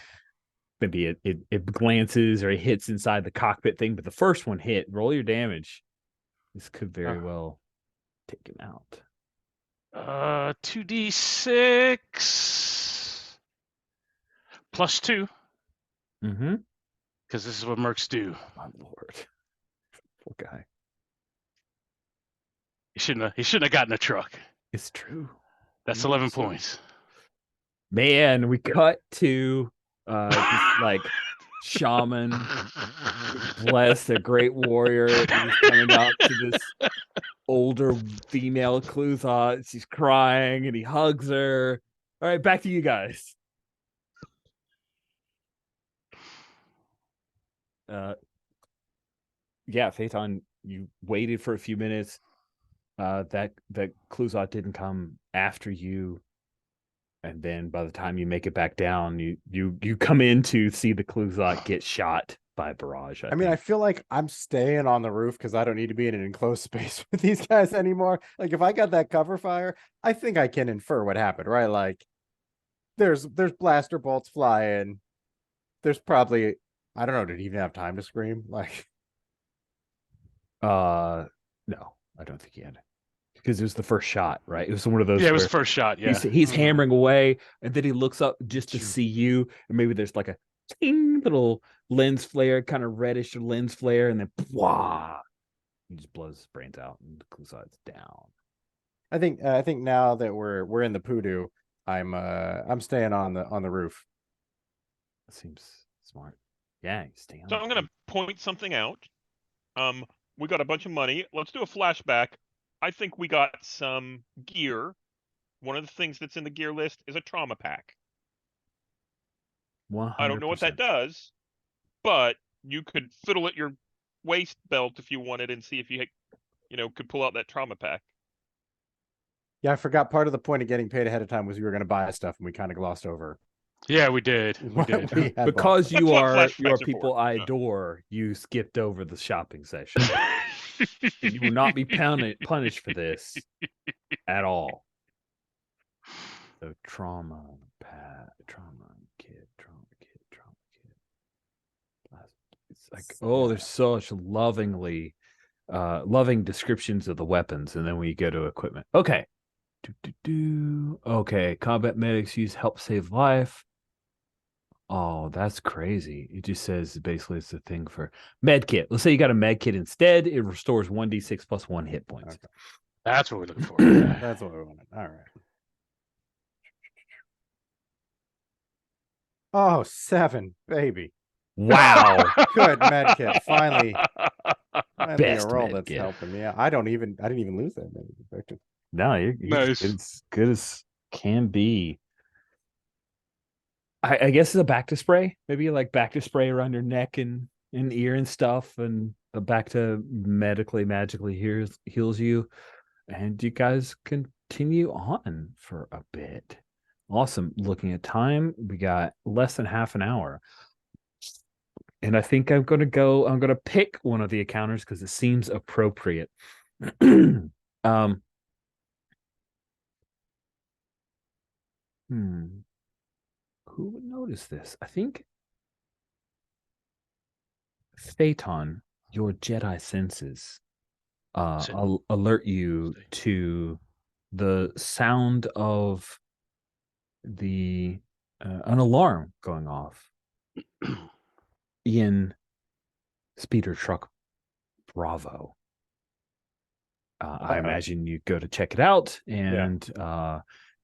maybe it glances or it hits inside the cockpit thing, but the first one hit. Roll your damage. This could very well take him out.
2d6 +2.
Mm-hmm.
Because this is what mercs do.
My lord. Poor guy.
He shouldn't have gotten a truck.
It's true.
That's 11 points.
Man, we cut to this, like shaman, blessed, a great warrior. He's coming up to this older female Cluthot. She's crying and he hugs her. All right, back to you guys. Yeah, Phaeton, you waited for a few minutes. That Cluthot didn't come after you. And then by the time you make it back down, you come in to see the Cluthot get shot by Barrage.
I mean, I feel like I'm staying on the roof because I don't need to be in an enclosed space with these guys anymore. Like if I got that cover fire, I think I can infer what happened, right? Like there's blaster bolts flying. There's probably, I don't know, did he even have time to scream? Like
no, I don't think he had. Because it was the first shot, right? It was one of those.
Yeah, it was the first shot. Yeah,
he's hammering away, and then he looks up just to see you, and maybe there's like a ting, little lens flare, kind of reddish lens flare, and then blah, he just blows his brains out, and the Cluthot's down.
I think now that we're in the poodoo, I'm staying on the roof.
That seems smart. Yeah, he's staying.
So I'm gonna point something out. We got a bunch of money. Let's do a flashback. I think we got some gear. One of the things that's in the gear list is a trauma pack.
100%.
I don't know what that does, but you could fiddle at your waist belt if you wanted and see if you could pull out that trauma pack.
Yeah, I forgot part of the point of getting paid ahead of time was you were going to buy stuff, and we kind of glossed over.
Yeah, we did.
Because you are people I
Yeah.
adore, you skipped over the shopping session. You will not be punished for this at all. So trauma kit. It's like, oh, there's such loving descriptions of the weapons, and then we go to equipment. Okay. Okay, combat medics use help save life. Oh, that's crazy. It just says basically it's a thing for med kit. Let's say you got a med kit instead. It restores 1d6 plus 1 hit points.
Okay.
That's what we're looking for.
That's what we wanted. All right. Oh, 7, baby.
Wow.
Good med kit. Finally
Best
a roll
med
that's
kit.
helping me out. I didn't even lose that med kit.
No, you're
Nice.
as good as can be. I guess it's a back to spray. Maybe like back to spray around your neck and ear and stuff, and the back to magically heals you. And you guys continue on for a bit. Awesome. Looking at time, we got less than half an hour. And I think I'm going to pick one of the encounters because it seems appropriate. Who would notice this? I think Phaeton, your Jedi senses alert you to the sound of an alarm going off in speeder truck Bravo. I imagine you go to check it out, and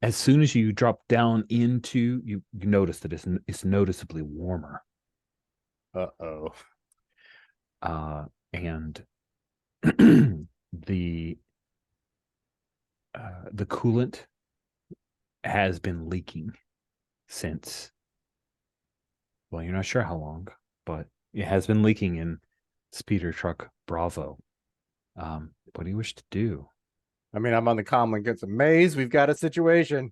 as soon as you drop down into, you notice that it's noticeably warmer.
Uh-oh.
And the coolant has been leaking since, well, you're not sure how long, but it has been leaking in speeder truck Bravo. What do you wish to do?
I mean, I'm on the comm gets a maze. We've got a situation.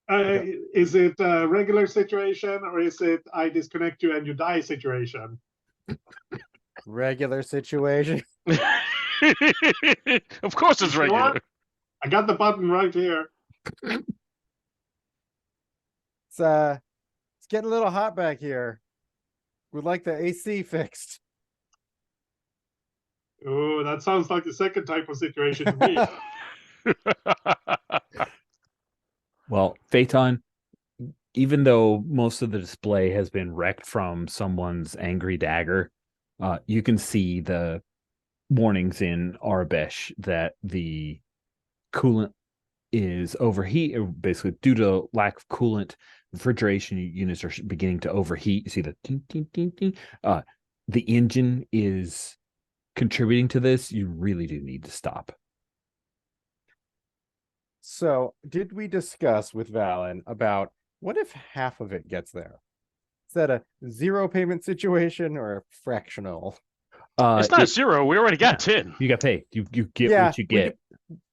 Is it a regular situation, or is it I disconnect you and you die situation?
Regular situation.
Of course it's
You sure?
regular.
I got the button right here.
It's getting a little hot back here. We'd like the AC fixed.
Oh, that sounds like the second type of situation to me.
Well, Phaeton, even though most of the display has been wrecked from someone's angry dagger, you can see the warnings in Arbesh that the coolant is overheat, or basically due to lack of coolant, refrigeration units are beginning to overheat. You see the ding, ding, ding, ding. The engine is contributing to this. You really do need to stop.
So, did we discuss with Valen about what if half of it gets there? Is that a zero payment situation or a fractional?
It's not zero. We already got 10.
You got paid. You get
Yeah,
what you get.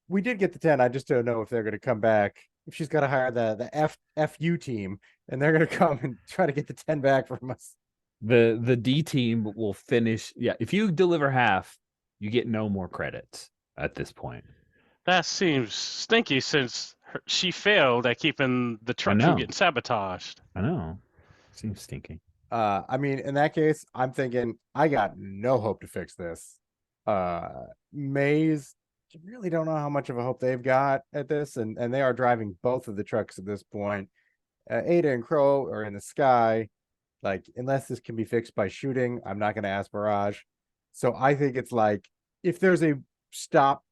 We did get the 10. I just don't know if they're going to come back. If she's got to hire the FU team, and they're going to come and try to get the 10 back from us.
The D team will finish. Yeah, if you deliver half, you get no more credits at this point.
That seems stinky since she failed at keeping the truck from getting sabotaged.
I know. Seems stinky.
I mean, in that case, I'm thinking I got no hope to fix this. Maze, you really don't know how much of a hope they've got at this, and they are driving both of the trucks at this point. Ada and Crow are in the sky. Like, unless this can be fixed by shooting, I'm not going to ask Barrage. So I think it's like, if there's a stop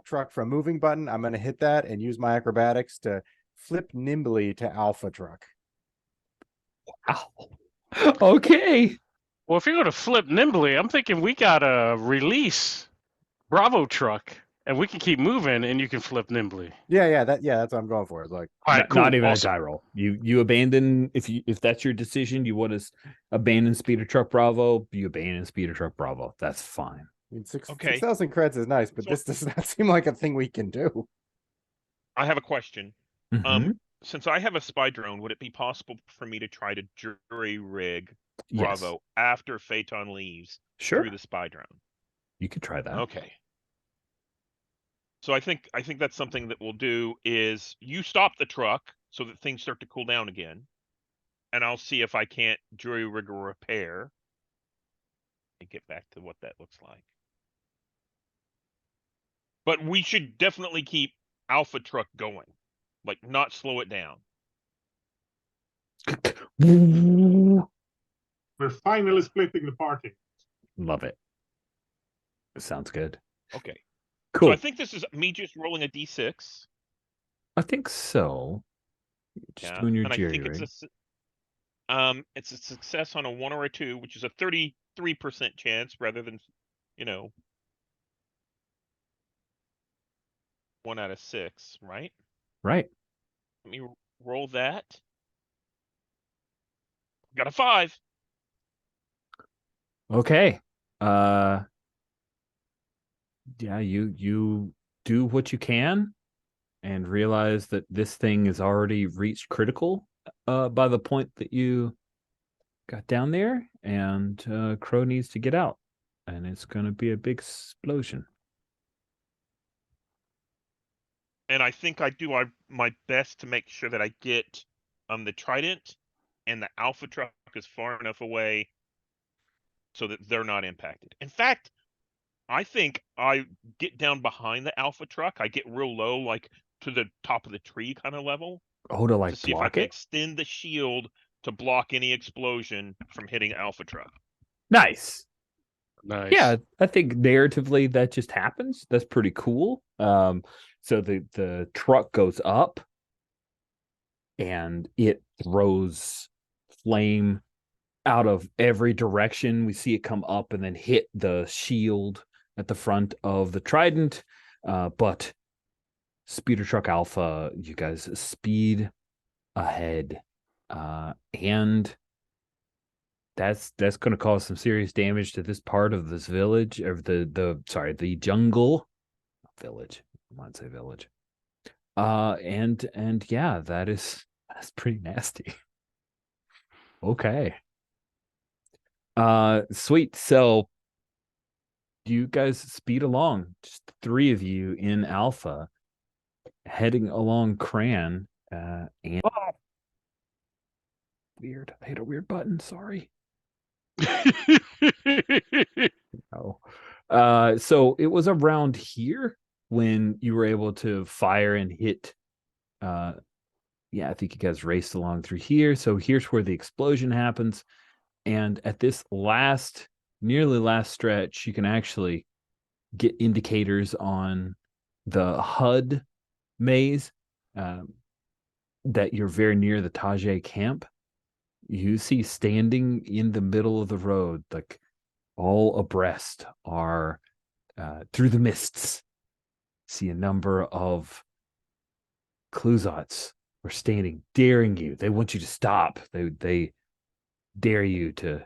truck from moving button, I'm going to hit that and use my acrobatics to flip nimbly to Alpha truck.
Wow. Okay.
Well, if you're going to flip nimbly, I'm thinking we got to release Bravo truck, and we can keep moving, and you can flip nimbly.
Yeah, that's what I'm going for. It's like,
All right, cool.
Not even
Awesome.
a die roll. You abandon, if that's your decision, you want to abandon speeder truck Bravo, you abandon speeder truck Bravo. That's fine.
I mean,
Okay.
6,000 creds is nice, but
So-
this does not seem like a thing we can do.
I have a question.
Mhm.
Since I have a spy drone, would it be possible for me to try to jury rig
Yes.
Bravo after Phaeton leaves
Sure.
through the spy drone?
You could try that.
Okay. So I think that's something that we'll do is you stop the truck so that things start to cool down again, and I'll see if I can't jury rig a repair and get back to what that looks like. But we should definitely keep Alpha truck going, like not slow it down.
We're finally splitting the party.
Love it. Sounds good.
Okay.
Cool.
So I think this is me just rolling a d6.
I think so. Just doing your
and I
jury
think
rig.
it's a success on a 1 or a 2, which is a 33% chance rather than, 1 out of 6, right?
Right.
Let me roll that. Got a 5.
Okay. Yeah, you do what you can and realize that this thing has already reached critical by the point that you got down there, and Crow needs to get out, and it's going to be a big explosion.
And I think I do my best to make sure that I get the Trident and the Alpha truck is far enough away so that they're not impacted. In fact, I think I get down behind the Alpha truck. I get real low, like to the top of the tree kind of level,
Oh, to
to
like
see if I
block
can
it?
extend the shield to block any explosion from hitting Alpha Truck.
Nice.
Nice.
Yeah, I think narratively that just happens. That's pretty cool. So the truck goes up and it throws flame out of every direction. We see it come up and then hit the shield at the front of the Trident. But Speeder Truck Alpha, you guys speed ahead. And that's going to cause some serious damage to this part of this village, or the jungle village. I want to say village. And yeah, that's pretty nasty. Okay. Sweet. So you guys speed along, just the three of you in Alpha, heading along Cran. And weird. I hit a weird button. Sorry. Oh. So it was around here when you were able to fire and hit. Yeah, I think you guys raced along through here. So here's where the explosion happens. And at this nearly last stretch, you can actually get indicators on the HUD maze that you're very near the Tajay camp. You see standing in the middle of the road, like all abreast, are through the mists. See a number of Cluzots are standing, daring you. They want you to stop. They dare you to.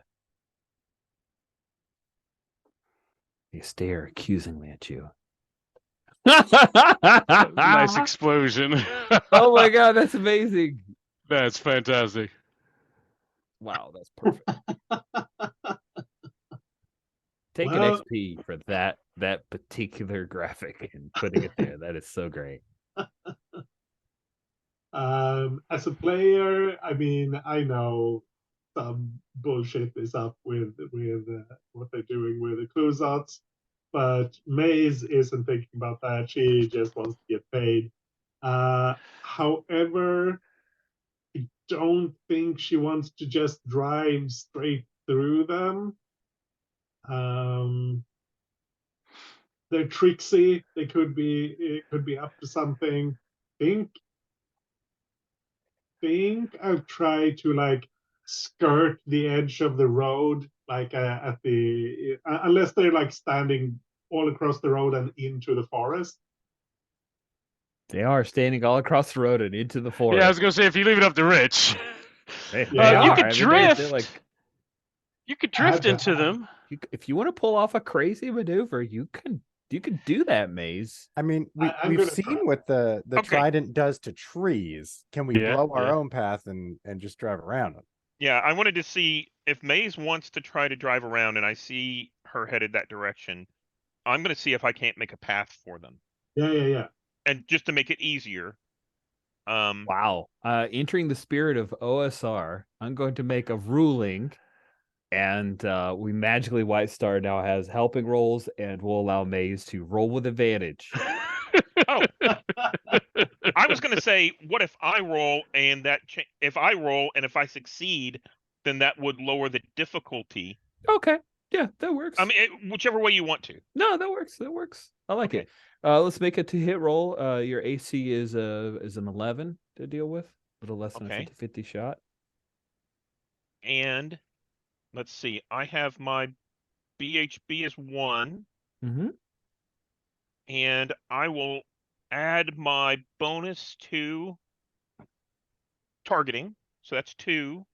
They stare accusingly at you.
Nice explosion.
Oh my god, that's amazing.
That's fantastic.
Wow, that's perfect. Take an
Well-
XP for that particular graphic and putting it there. That is so great.
As a player, I mean, I know some bullshit is up with what they're doing with the Cluzots, but Maze isn't thinking about that. She just wants to get paid. However, I don't think she wants to just drive straight through them. They're tricksy. It could be up to something. Think I'll try to like skirt the edge of the road, like at the unless they're like standing all across the road and into the forest.
They are standing all across the road and into the forest.
Yeah, I was gonna say if you leave it up to Rich,
They
you
are.
could
I mean,
drift.
they're like,
you could drift into them.
if you want to pull off a crazy maneuver, you can do that, Maze.
I mean,
I'm
we've
gonna
seen
try.
what the
Okay.
Trident does to trees. Can we
Yeah,
blow our
yeah.
own path and just drive around them?
Yeah, I wanted to see if Maze wants to try to drive around and I see her headed that direction. I'm going to see if I can't make a path for them.
Yeah.
And just to make it easier.
Wow. Entering the spirit of OSR, I'm going to make a ruling, and we magically White Star now has helping rolls, and will allow Maze to roll with advantage.
Oh, I was going to say, what if I roll and if I roll and if I succeed, then that would lower the difficulty.
Okay. Yeah, that works.
I mean, whichever way you want to.
No, that works. That works. I like
Okay.
it. Let's make it to hit roll. Your AC is an 11 to deal with. A little less than
Okay.
a 50-50 shot.
And let's see, I have my BHB is 1,
Mm-hmm.
and I will add my bonus to targeting. So that's 2.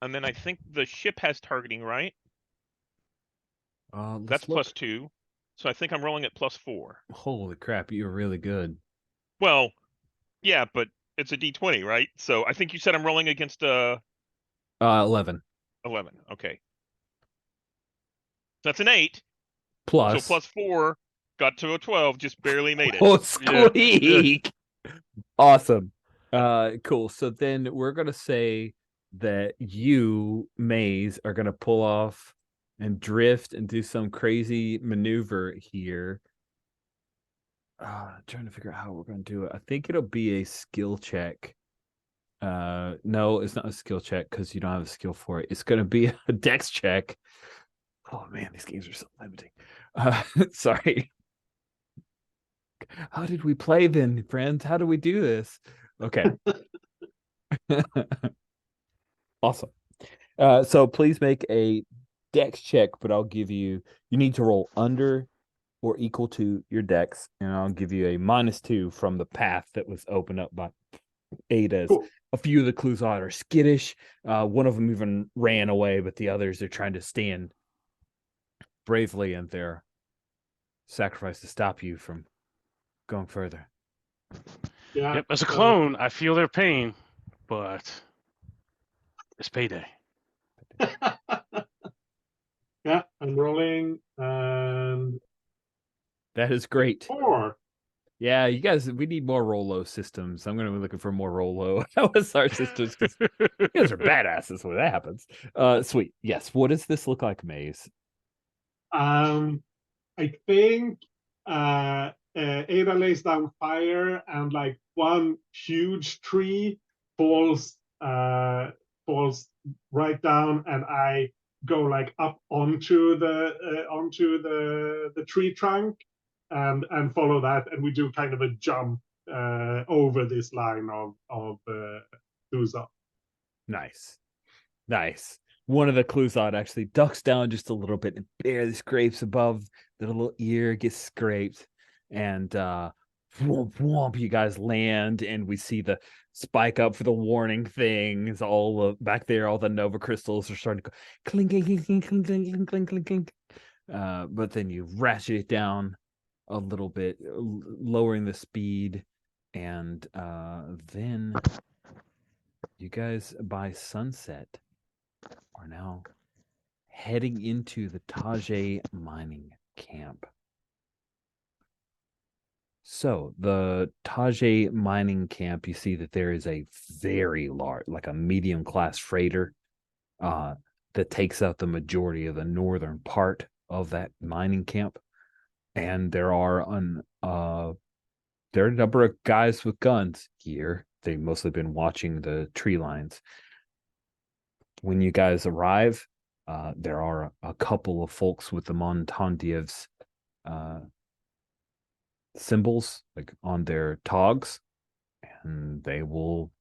And then I think the ship has targeting, right? That's plus 2. So I think I'm rolling at plus 4.
Holy crap, you're really good.
Well, yeah, but it's a D20, right? So I think you said I'm rolling against
11
11. Okay. That's an 8.
plus.
So plus 4 got to a 12, just barely made it.
Oh, squeak! Awesome. Cool. So then we're gonna say that you, Maze, are gonna pull off and drift and do some crazy maneuver here. Trying to figure out how we're gonna do it. I think it'll be a skill check. No, it's not a skill check because you don't have a skill for it. It's going to be a dex check. Oh man, these games are so limiting. Sorry. How did we play then, friends? How do we do this? Okay. Awesome. So please make a dex check, but I'll give you need to roll under or equal to your dex, and I'll give you a -2 from the path that was opened up by Ada's.
Cool.
A few of the clues are skittish. One of them even ran away, but the others are trying to stand bravely in their sacrifice to stop you from going further.
Yeah.
Yep, as a clone, I feel their pain, but it's payday.
Yeah, I'm rolling and
That is great.
4.
Yeah, you guys, we need more Rolo systems. I'm going to be looking for more Rolo OSR systems because you guys are badasses when that happens. Sweet. Yes. What does this look like, Maze?
I think Ada lays down fire, and like one huge tree falls right down, and I go like up onto the tree trunk and follow that, and we do kind of a jump over this line of Duza.
Nice. Nice. One of the Cluzod actually ducks down just a little bit and barely scrapes above the little ear, gets scraped, and whoomp, whoomp, you guys land, and we see the spike up for the warning things all back there. All the Nova crystals are starting to go clink, clink, clink, clink, clink, clink, clink, clink, clink. But then you ratchet it down a little bit, lowering the speed, and then you guys by sunset are now heading into the Tajay mining camp. So the Tajay mining camp, you see that there is a very large, like a medium class freighter that takes out the majority of the northern part of that mining camp. And there are a number of guys with guns here. They've mostly been watching the tree lines. When you guys arrive, there are a couple of folks with the Montandiev's symbols like on their togs, and they will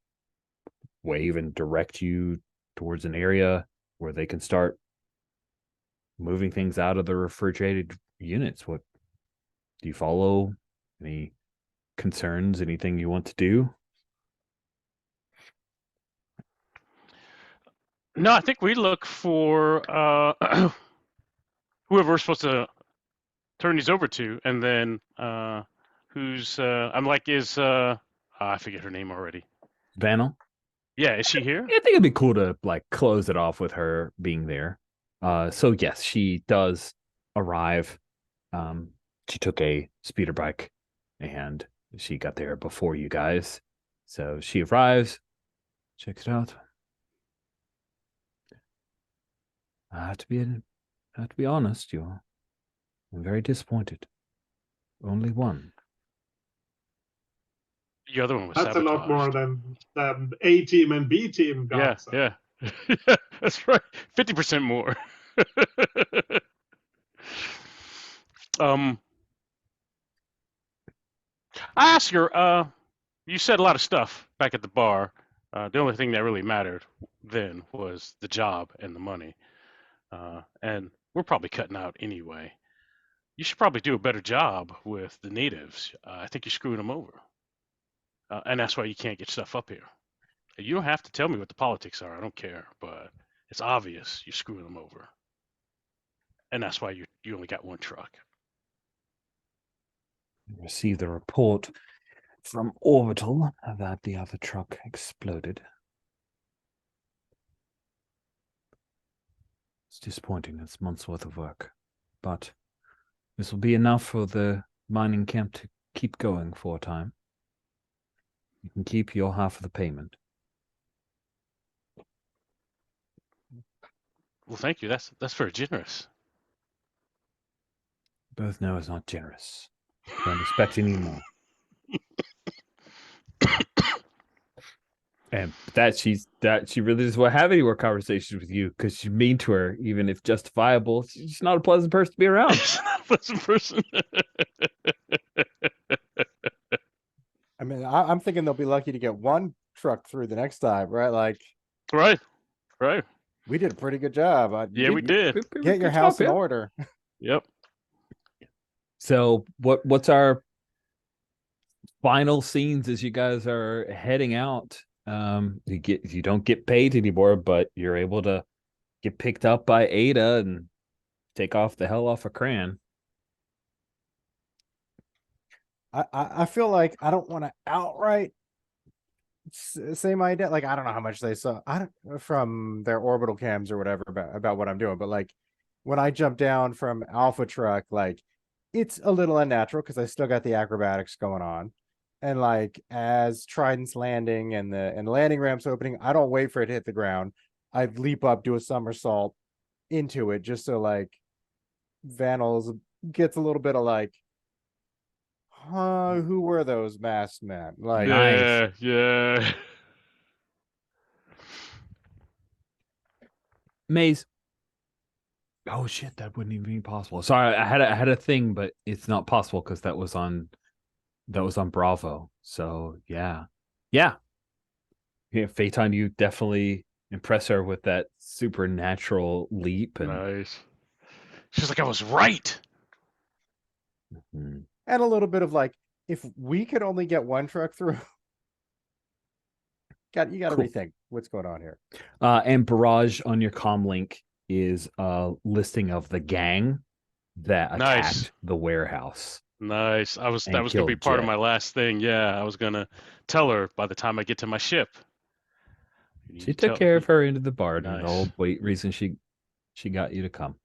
wave and direct you towards an area where they can start moving things out of the refrigerated units. What do you follow? Any concerns? Anything you want to do?
No, I think we look for whoever we're supposed to turn these over to, and then who's I'm like is I forget her name already.
Vanel?
Yeah, is she here?
I think it'd be cool to like close it off with her being there. So yes, she does arrive. She took a speeder bike and she got there before you guys. So she arrives, checks it out. I have to be honest, I'm very disappointed. Only one.
The other one was
That's
sabotaged.
a lot more than A team and B team got.
Yeah,
so.
yeah. That's right. 50% more. I asked her, you said a lot of stuff back at the bar. The only thing that really mattered then was the job and the money. And we're probably cutting out anyway. You should probably do a better job with the natives. I think you're screwing them over. And that's why you can't get stuff up here. You don't have to tell me what the politics are. I don't care. But it's obvious you're screwing them over. And that's why you only got one truck.
Received the report from Orbital that the other truck exploded. It's disappointing. It's months worth of work. But this will be enough for the mining camp to keep going for a time. You can keep your half of the payment.
Well, thank you. That's very generous.
Both know it's not generous. Don't expect any more. And that she really doesn't want to have any more conversations with you because you're mean to her, even if justifiable. She's not a pleasant person to be around.
She's not a pleasant person.
I mean, I'm thinking they'll be lucky to get one truck through the next time, right? Like,
Right. Right.
we did a pretty good job.
Yeah, we did.
Get your house in order.
Yep.
So what's our final scenes as you guys are heading out? You don't get paid anymore, but you're able to get picked up by Ada and take off the hell off of Cran.
I feel like I don't want to outright say my idea. Like, I don't know how much they saw from their orbital cams or whatever about what I'm doing, but like when I jump down from Alpha Truck, like it's a little unnatural because I still got the acrobatics going on. And like as Trident's landing and the landing ramp's opening, I don't wait for it to hit the ground. I leap up, do a somersault into it just so like Vanels gets a little bit of like, who were those masked men? Like,
Yeah, yeah.
Maze. Oh shit, that wouldn't even be possible. Sorry, I had a thing, but it's not possible because that was on Bravo. So yeah. Phaeton, you definitely impress her with that supernatural leap and
Nice. She's like, I was right.
Mhm.
and a little bit of like, if we could only get one truck through, you got to
Cool.
rethink what's going on here.
And Barrage on your comm link is a listing of the gang that
Nice.
attacked the warehouse.
Nice. That was gonna be
killed
part of
Jet.
my last thing. Yeah, I was gonna tell her by the time I get to my ship. You need
She
to
took
tell-
care of her into the barn, and the
Nice.
whole reason she got you to come.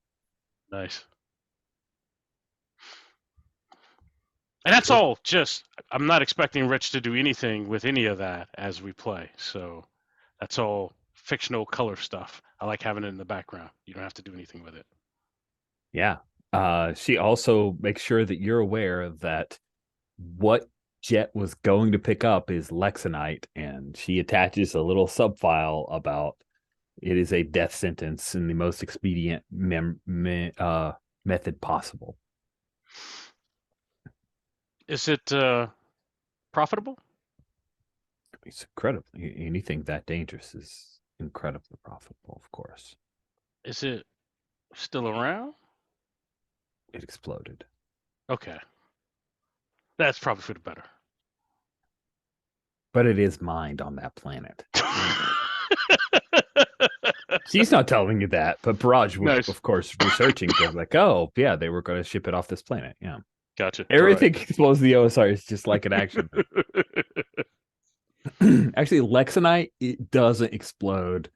Nice. And that's all. Just I'm not expecting Rich to do anything with any of that as we play. So that's all fictional color stuff. I like having it in the background. You don't have to do anything with it.
Yeah. She also makes sure that you're aware that what Jet was going to pick up is Lexanite, and she attaches a little subfile about it is a death sentence in the most expedient method possible.
Is it profitable?
It's incredible. Anything that dangerous is incredibly profitable, of course.
Is it still around?
It exploded.
Okay. That's probably for the better.
But it is mined on that planet. She's not telling you that, but Barrage was,
Nice.
of course, researching to like, oh, yeah, they were going to ship it off this planet. Yeah.
Gotcha.
Everything explodes the OSR is just like an action. Actually, Lexanite, it doesn't explode,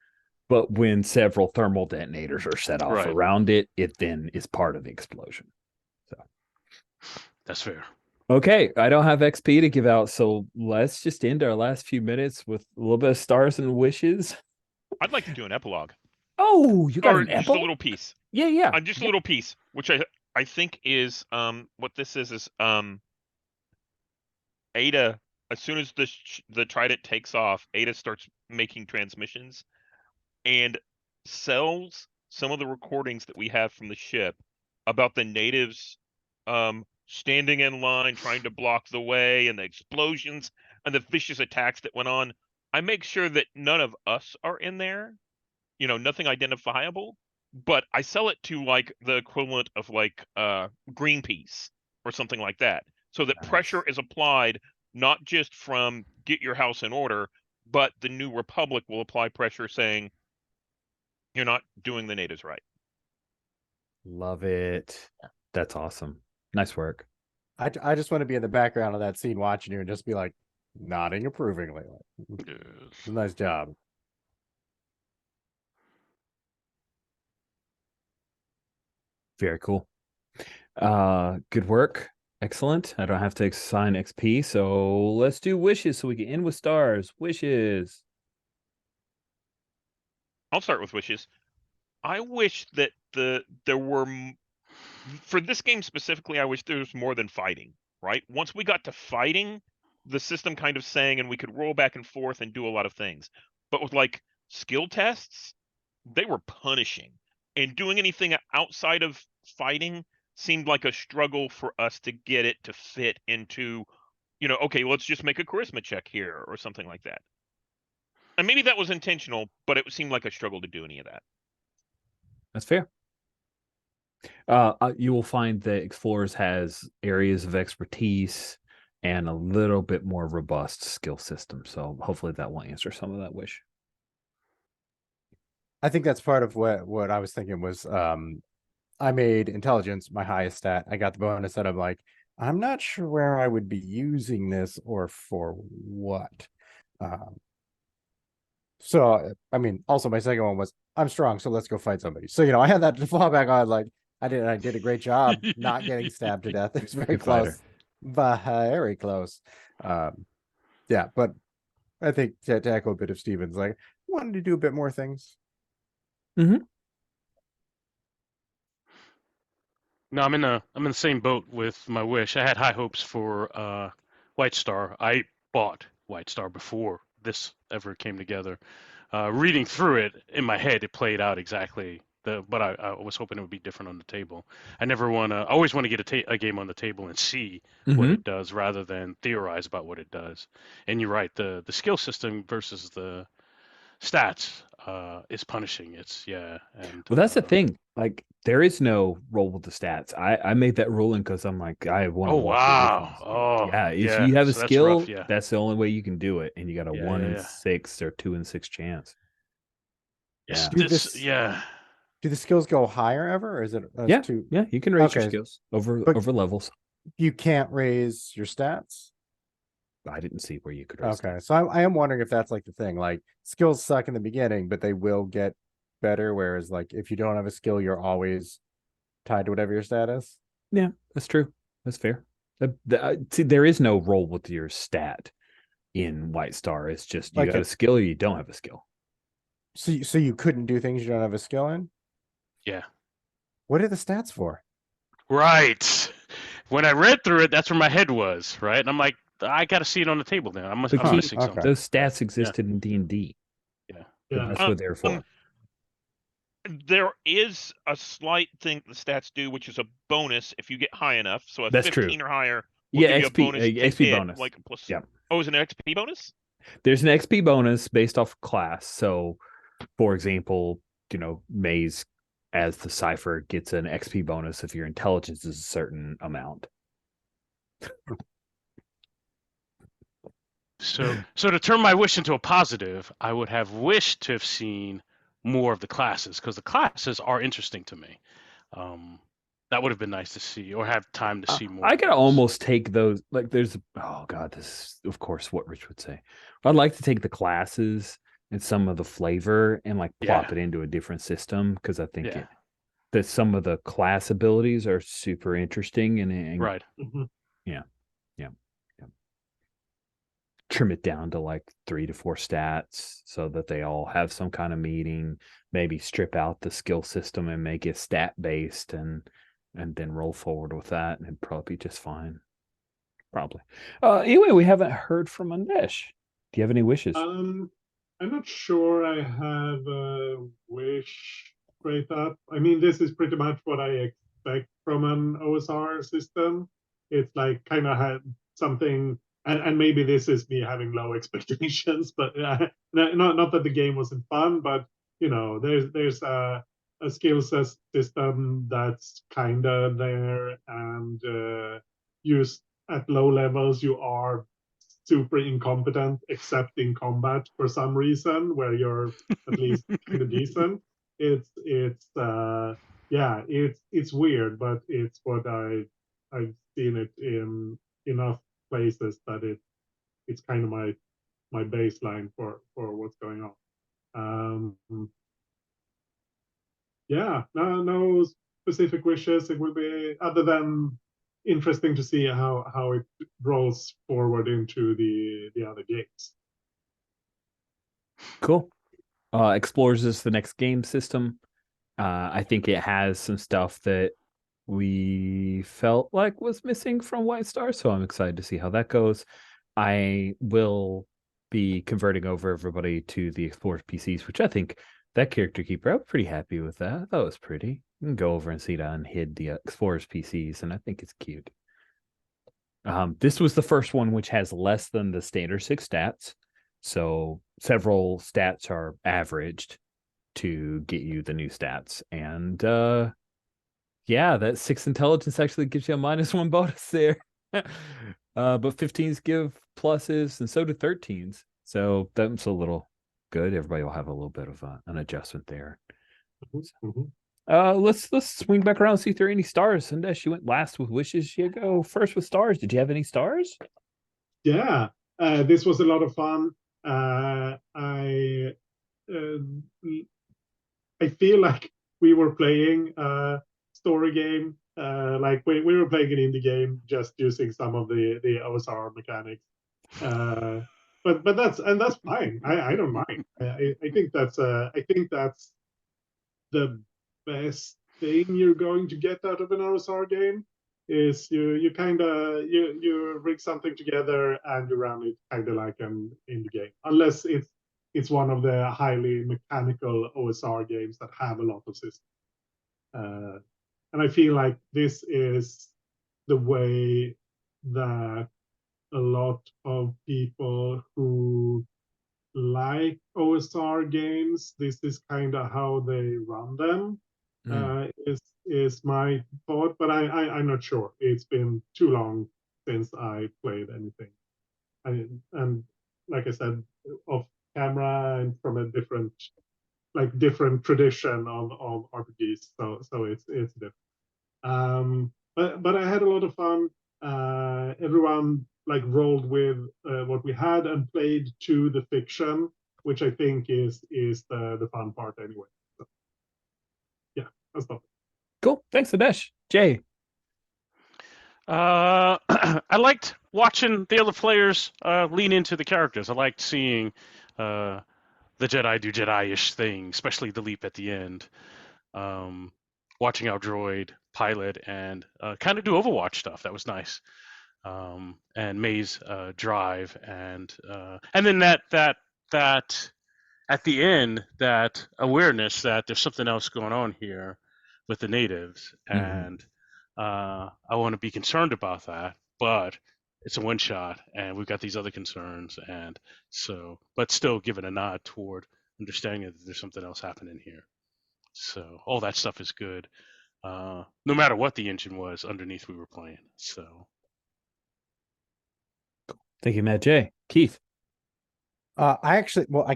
but when several thermal detonators are set off
Right.
around it, it then is part of the explosion. So
That's fair.
okay, I don't have XP to give out, so let's just end our last few minutes with a little bit of stars and wishes.
I'd like to do an epilogue.
Oh, you got
Or
an
just
epilogue?
a little piece.
Yeah.
Just a little piece, which I think is what this is Ada. As soon as the Trident takes off, Ada starts making transmissions and sells some of the recordings that we have from the ship about the natives standing in line trying to block the way and the explosions and the vicious attacks that went on. I make sure that none of us are in there, nothing identifiable, but I sell it to like the equivalent of like Greenpeace or something like that, so that
Nice.
pressure is applied not just from get your house in order, but the New Republic will apply pressure saying you're not doing the natives right.
Love it. That's awesome. Nice work.
I just want to be in the background of that scene watching you and just be like nodding approvingly. It's a nice job.
Very cool. Good work. Excellent. I don't have to assign XP, so let's do wishes so we can end with stars. Wishes.
I'll start with wishes. I wish that there were for this game specifically. I wish there was more than fighting. Right? Once we got to fighting, the system kind of sang, and we could roll back and forth and do a lot of things. But with like skill tests, they were punishing, and doing anything outside of fighting seemed like a struggle for us to get it to fit into, okay, let's just make a charisma check here or something like that. And maybe that was intentional, but it seemed like a struggle to do any of that.
That's fair. You will find that Explorers has areas of expertise and a little bit more robust skill system. So hopefully that will answer some of that wish.
I think that's part of what I was thinking was I made intelligence my highest stat. I got the bonus that I'm like, I'm not sure where I would be using this or for what. So I mean, also my second one was I'm strong, so let's go fight somebody. So I had that to fall back on. Like I did a great job not getting stabbed to death. It was very
Good fighter.
close, but very close. Yeah, but I think to echo a bit of Steven's, like wanted to do a bit more things.
Mm-hmm.
No, I'm in the same boat with my wish. I had high hopes for White Star. I bought White Star before this ever came together. Reading through it in my head, it played out exactly but I was hoping it would be different on the table. I always want to get a game on the table and see what it does rather than theorize about what it does. And you're right, the skill system versus the stats is punishing. And
Well, that's the thing. Like, there is no roll with the stats. I made that ruling because I'm like, I want to walk away from this game. Yeah, if you have a
so that's
skill,
rough, yeah.
that's the only way you can do it, and you got a
Yeah,
1 in
yeah.
6 or 2 in 6 chance.
It's
Yeah.
Do the skills go higher ever, or is it too?
Yeah, you can raise your
Okay.
skills over levels.
You can't raise your stats?
I didn't see where you could raise
Okay,
stats.
so I am wondering if that's like the thing. Like skills suck in the beginning, but they will get better. Whereas like if you don't have a skill, you're always tied to whatever your stat is.
Yeah, that's true. That's fair. See, there is no roll with your stat in White Star. It's just you
Like
got a skill or you don't have a skill.
So you couldn't do things you don't have a skill in?
Yeah.
What are the stats for?
Right. When I read through it, that's where my head was, right? And I'm like, I got to see it on the table now. I'm missing something.
Those stats existed in D&D.
Yeah.
That's what they're for.
There is a slight thing the stats do, which is a bonus if you get high enough. So a
That's
15
true.
or higher will
Yeah,
give you a
XP,
bonus. to
XP
hit,
bonus.
Like plus.
Yeah.
Oh, is it an XP bonus?
There's an XP bonus based off class. So, for example, Maze as the Cypher gets an XP bonus if your intelligence is a certain amount.
So to turn my wish into a positive, I would have wished to have seen more of the classes because the classes are interesting to me. That would have been nice to see or have time to see more.
I could almost take those. Like, this is, of course, what Rich would say. I'd like to take the classes and some of the flavor and like plop it into a different system because I think that some of the class abilities are super interesting and
right.
Yeah. Trim it down to like 3 to 4 stats so that they all have some kind of meaning. Maybe strip out the skill system and make it stat based and then roll forward with that, and it'd probably be just fine. Probably. Anyway, we haven't heard from Andesh. Do you have any wishes?
I'm not sure I have a wish straight up. I mean, this is pretty much what I expect from an OSR system. It's like kind of had something, and maybe this is me having low expectations, but not that the game wasn't fun, but there's a skill system that's kind of there, and used at low levels, you are super incompetent except in combat for some reason, where you're at least kind of decent. It's weird, but it's what I've seen it in enough places that it's kind of my baseline for what's going on. No specific wishes. It will be, other than interesting to see how it rolls forward into the other games.
Cool. Explorers is the next game system. I think it has some stuff that we felt like was missing from White Star, so I'm excited to see how that goes. I will be converting over everybody to the Explorers PCs, which I think that character keeper, I was pretty happy with that. I thought it was pretty. You can go over and see that and hid the Explorers PCs, and I think it's cute. This was the first one which has less than the standard 6 stats. So several stats are averaged to get you the new stats. And yeah, that 6 intelligence actually gives you a -1 bonus there. But 15s give pluses, and so do 13s. So that's a little good. Everybody will have a little bit of an adjustment there. Let's swing back around and see if there are any stars. And she went last with wishes. You go first with stars. Did you have any stars?
Yeah, this was a lot of fun. I feel like we were playing a story game, like we were playing an indie game, just using some of the OSR mechanics. But that's fine. I don't mind. I think that's the best thing you're going to get out of an OSR game is you kind of you rig something together and you run it kind of like an indie game, unless it's one of the highly mechanical OSR games that have a lot of systems. And I feel like this is the way that a lot of people who like OSR games, this is kind of how they run them. Is my thought, but I'm not sure. It's been too long since I played anything. And like I said, off camera and from a different tradition of RPGs. So it's different. But I had a lot of fun. Everyone like rolled with what we had and played to the fiction, which I think is the fun part anyway. So, yeah, that's all.
Cool. Thanks, Adesh. Jay.
I liked watching the other players lean into the characters. I liked seeing the Jedi do Jedi-ish things, especially the leap at the end. Watching our droid pilot and kind of do Overwatch stuff. That was nice. And May's drive and then that at the end, that awareness that there's something else going on here with the natives, and I want to be concerned about that, but it's a one shot, and we've got these other concerns, and so, but still giving a nod toward understanding that there's something else happening here. So all that stuff is good, no matter what the engine was underneath we were playing. So.
Thank you, Matt. Jay. Keith.
I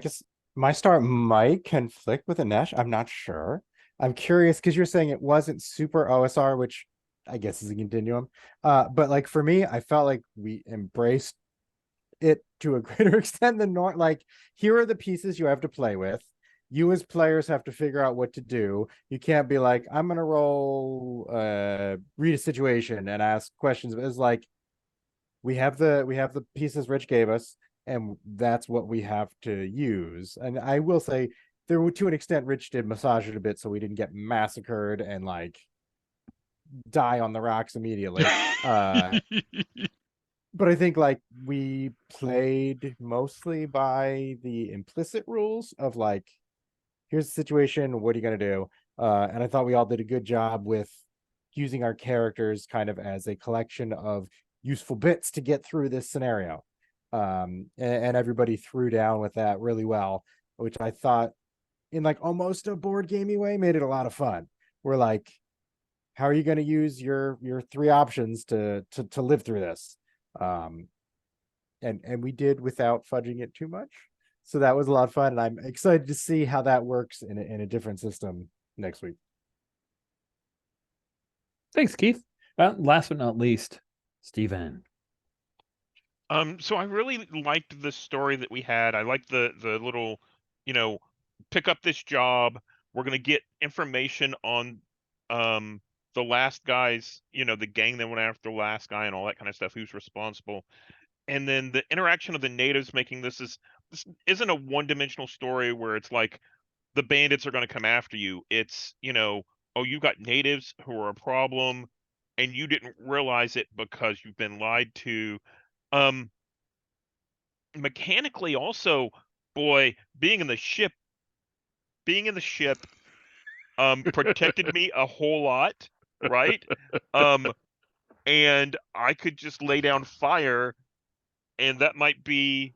guess my star might conflict with Anesh. I'm not sure. I'm curious because you're saying it wasn't super OSR, which I guess is a continuum. But like for me, I felt like we embraced it to a greater extent than normal. Like, here are the pieces you have to play with. You as players have to figure out what to do. You can't be like, I'm gonna roll, read a situation and ask questions. It's like we have the pieces Rich gave us, and that's what we have to use. And I will say, there were, to an extent, Rich did massage it a bit so we didn't get massacred and like die on the rocks immediately. But I think like we played mostly by the implicit rules of like, here's the situation, what are you gonna do? And I thought we all did a good job with using our characters kind of as a collection of useful bits to get through this scenario. And everybody threw down with that really well, which I thought in like almost a board gamey way made it a lot of fun. We're like, how are you going to use your 3 options to live through this? And we did without fudging it too much. So that was a lot of fun, and I'm excited to see how that works in a different system next week.
Thanks, Keith. Last but not least, Steven.
So I really liked the story that we had. I liked the little, pick up this job. We're gonna get information on the last guys, the gang that went after the last guy and all that kind of stuff, who's responsible. And then the interaction of the natives making this isn't a one-dimensional story where it's like the bandits are going to come after you. It's, oh, you've got natives who are a problem and you didn't realize it because you've been lied to. mechanically also, boy, being in the ship protected me a whole lot, right? And I could just lay down fire, and that might be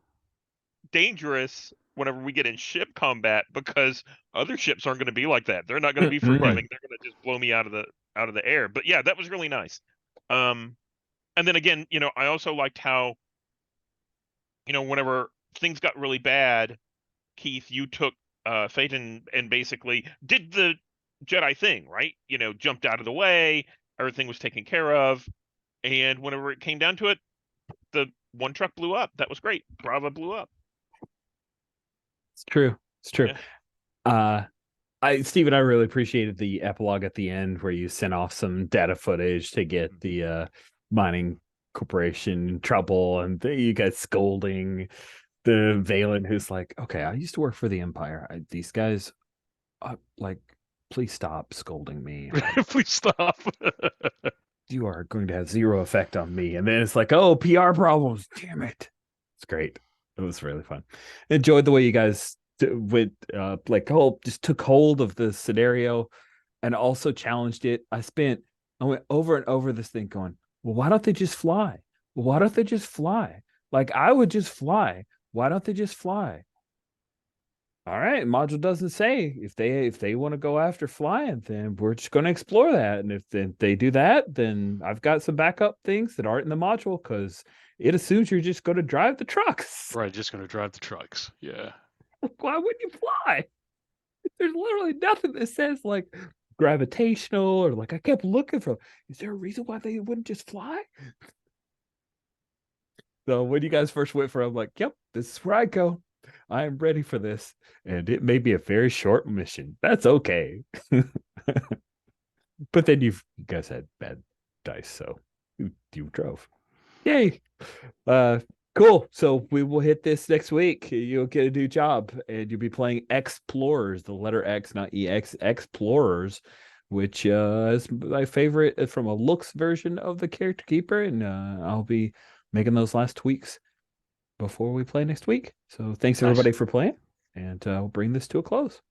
dangerous whenever we get in ship combat, because other ships aren't going to be like that. They're not going to be forgiving. They're going to just blow me out of the air. But yeah, that was really nice. And then again, I also liked how, whenever things got really bad, Keith, you took Phaeton and basically did the Jedi thing, right? Jumped out of the way, everything was taken care of, and whenever it came down to it, the one truck blew up. That was great. Brava blew up.
It's true. It's true.
Yeah.
Steven, I really appreciated the epilogue at the end where you sent off some data footage to get the mining corporation in trouble, and you guys scolding the Valen, who's like, okay, I used to work for the Empire. These guys, please stop scolding me.
Please stop.
You are going to have zero effect on me. And then it's like, oh, PR problems. Damn it. It's great. It was really fun. Enjoyed the way you guys went, just took hold of the scenario and also challenged it. I went over and over this thing going, well, why don't they just fly? Why don't they just fly? Like, I would just fly. Why don't they just fly? All right, module doesn't say if they want to go after flying, then we're just going to explore that. And if they do that, then I've got some backup things that aren't in the module, because it assumes you're just going to drive the trucks.
Right, just going to drive the trucks. Yeah.
Why wouldn't you fly? There's literally nothing that says like gravitational or like, I kept looking for. Is there a reason why they wouldn't just fly? So when you guys first went for it, I'm like, yep, this is where I go. I am ready for this. And it may be a very short mission. That's okay. But then you guys had bad dice, so you drove. Yay. Cool. So we will hit this next week. You'll get a new job, and you'll be playing Explorers, the letter X, not EX, Explorers, which is my favorite from a looks version of the character keeper. And I'll be making those last tweaks before we play next week. So thanks everybody for playing, and we'll bring this to a close.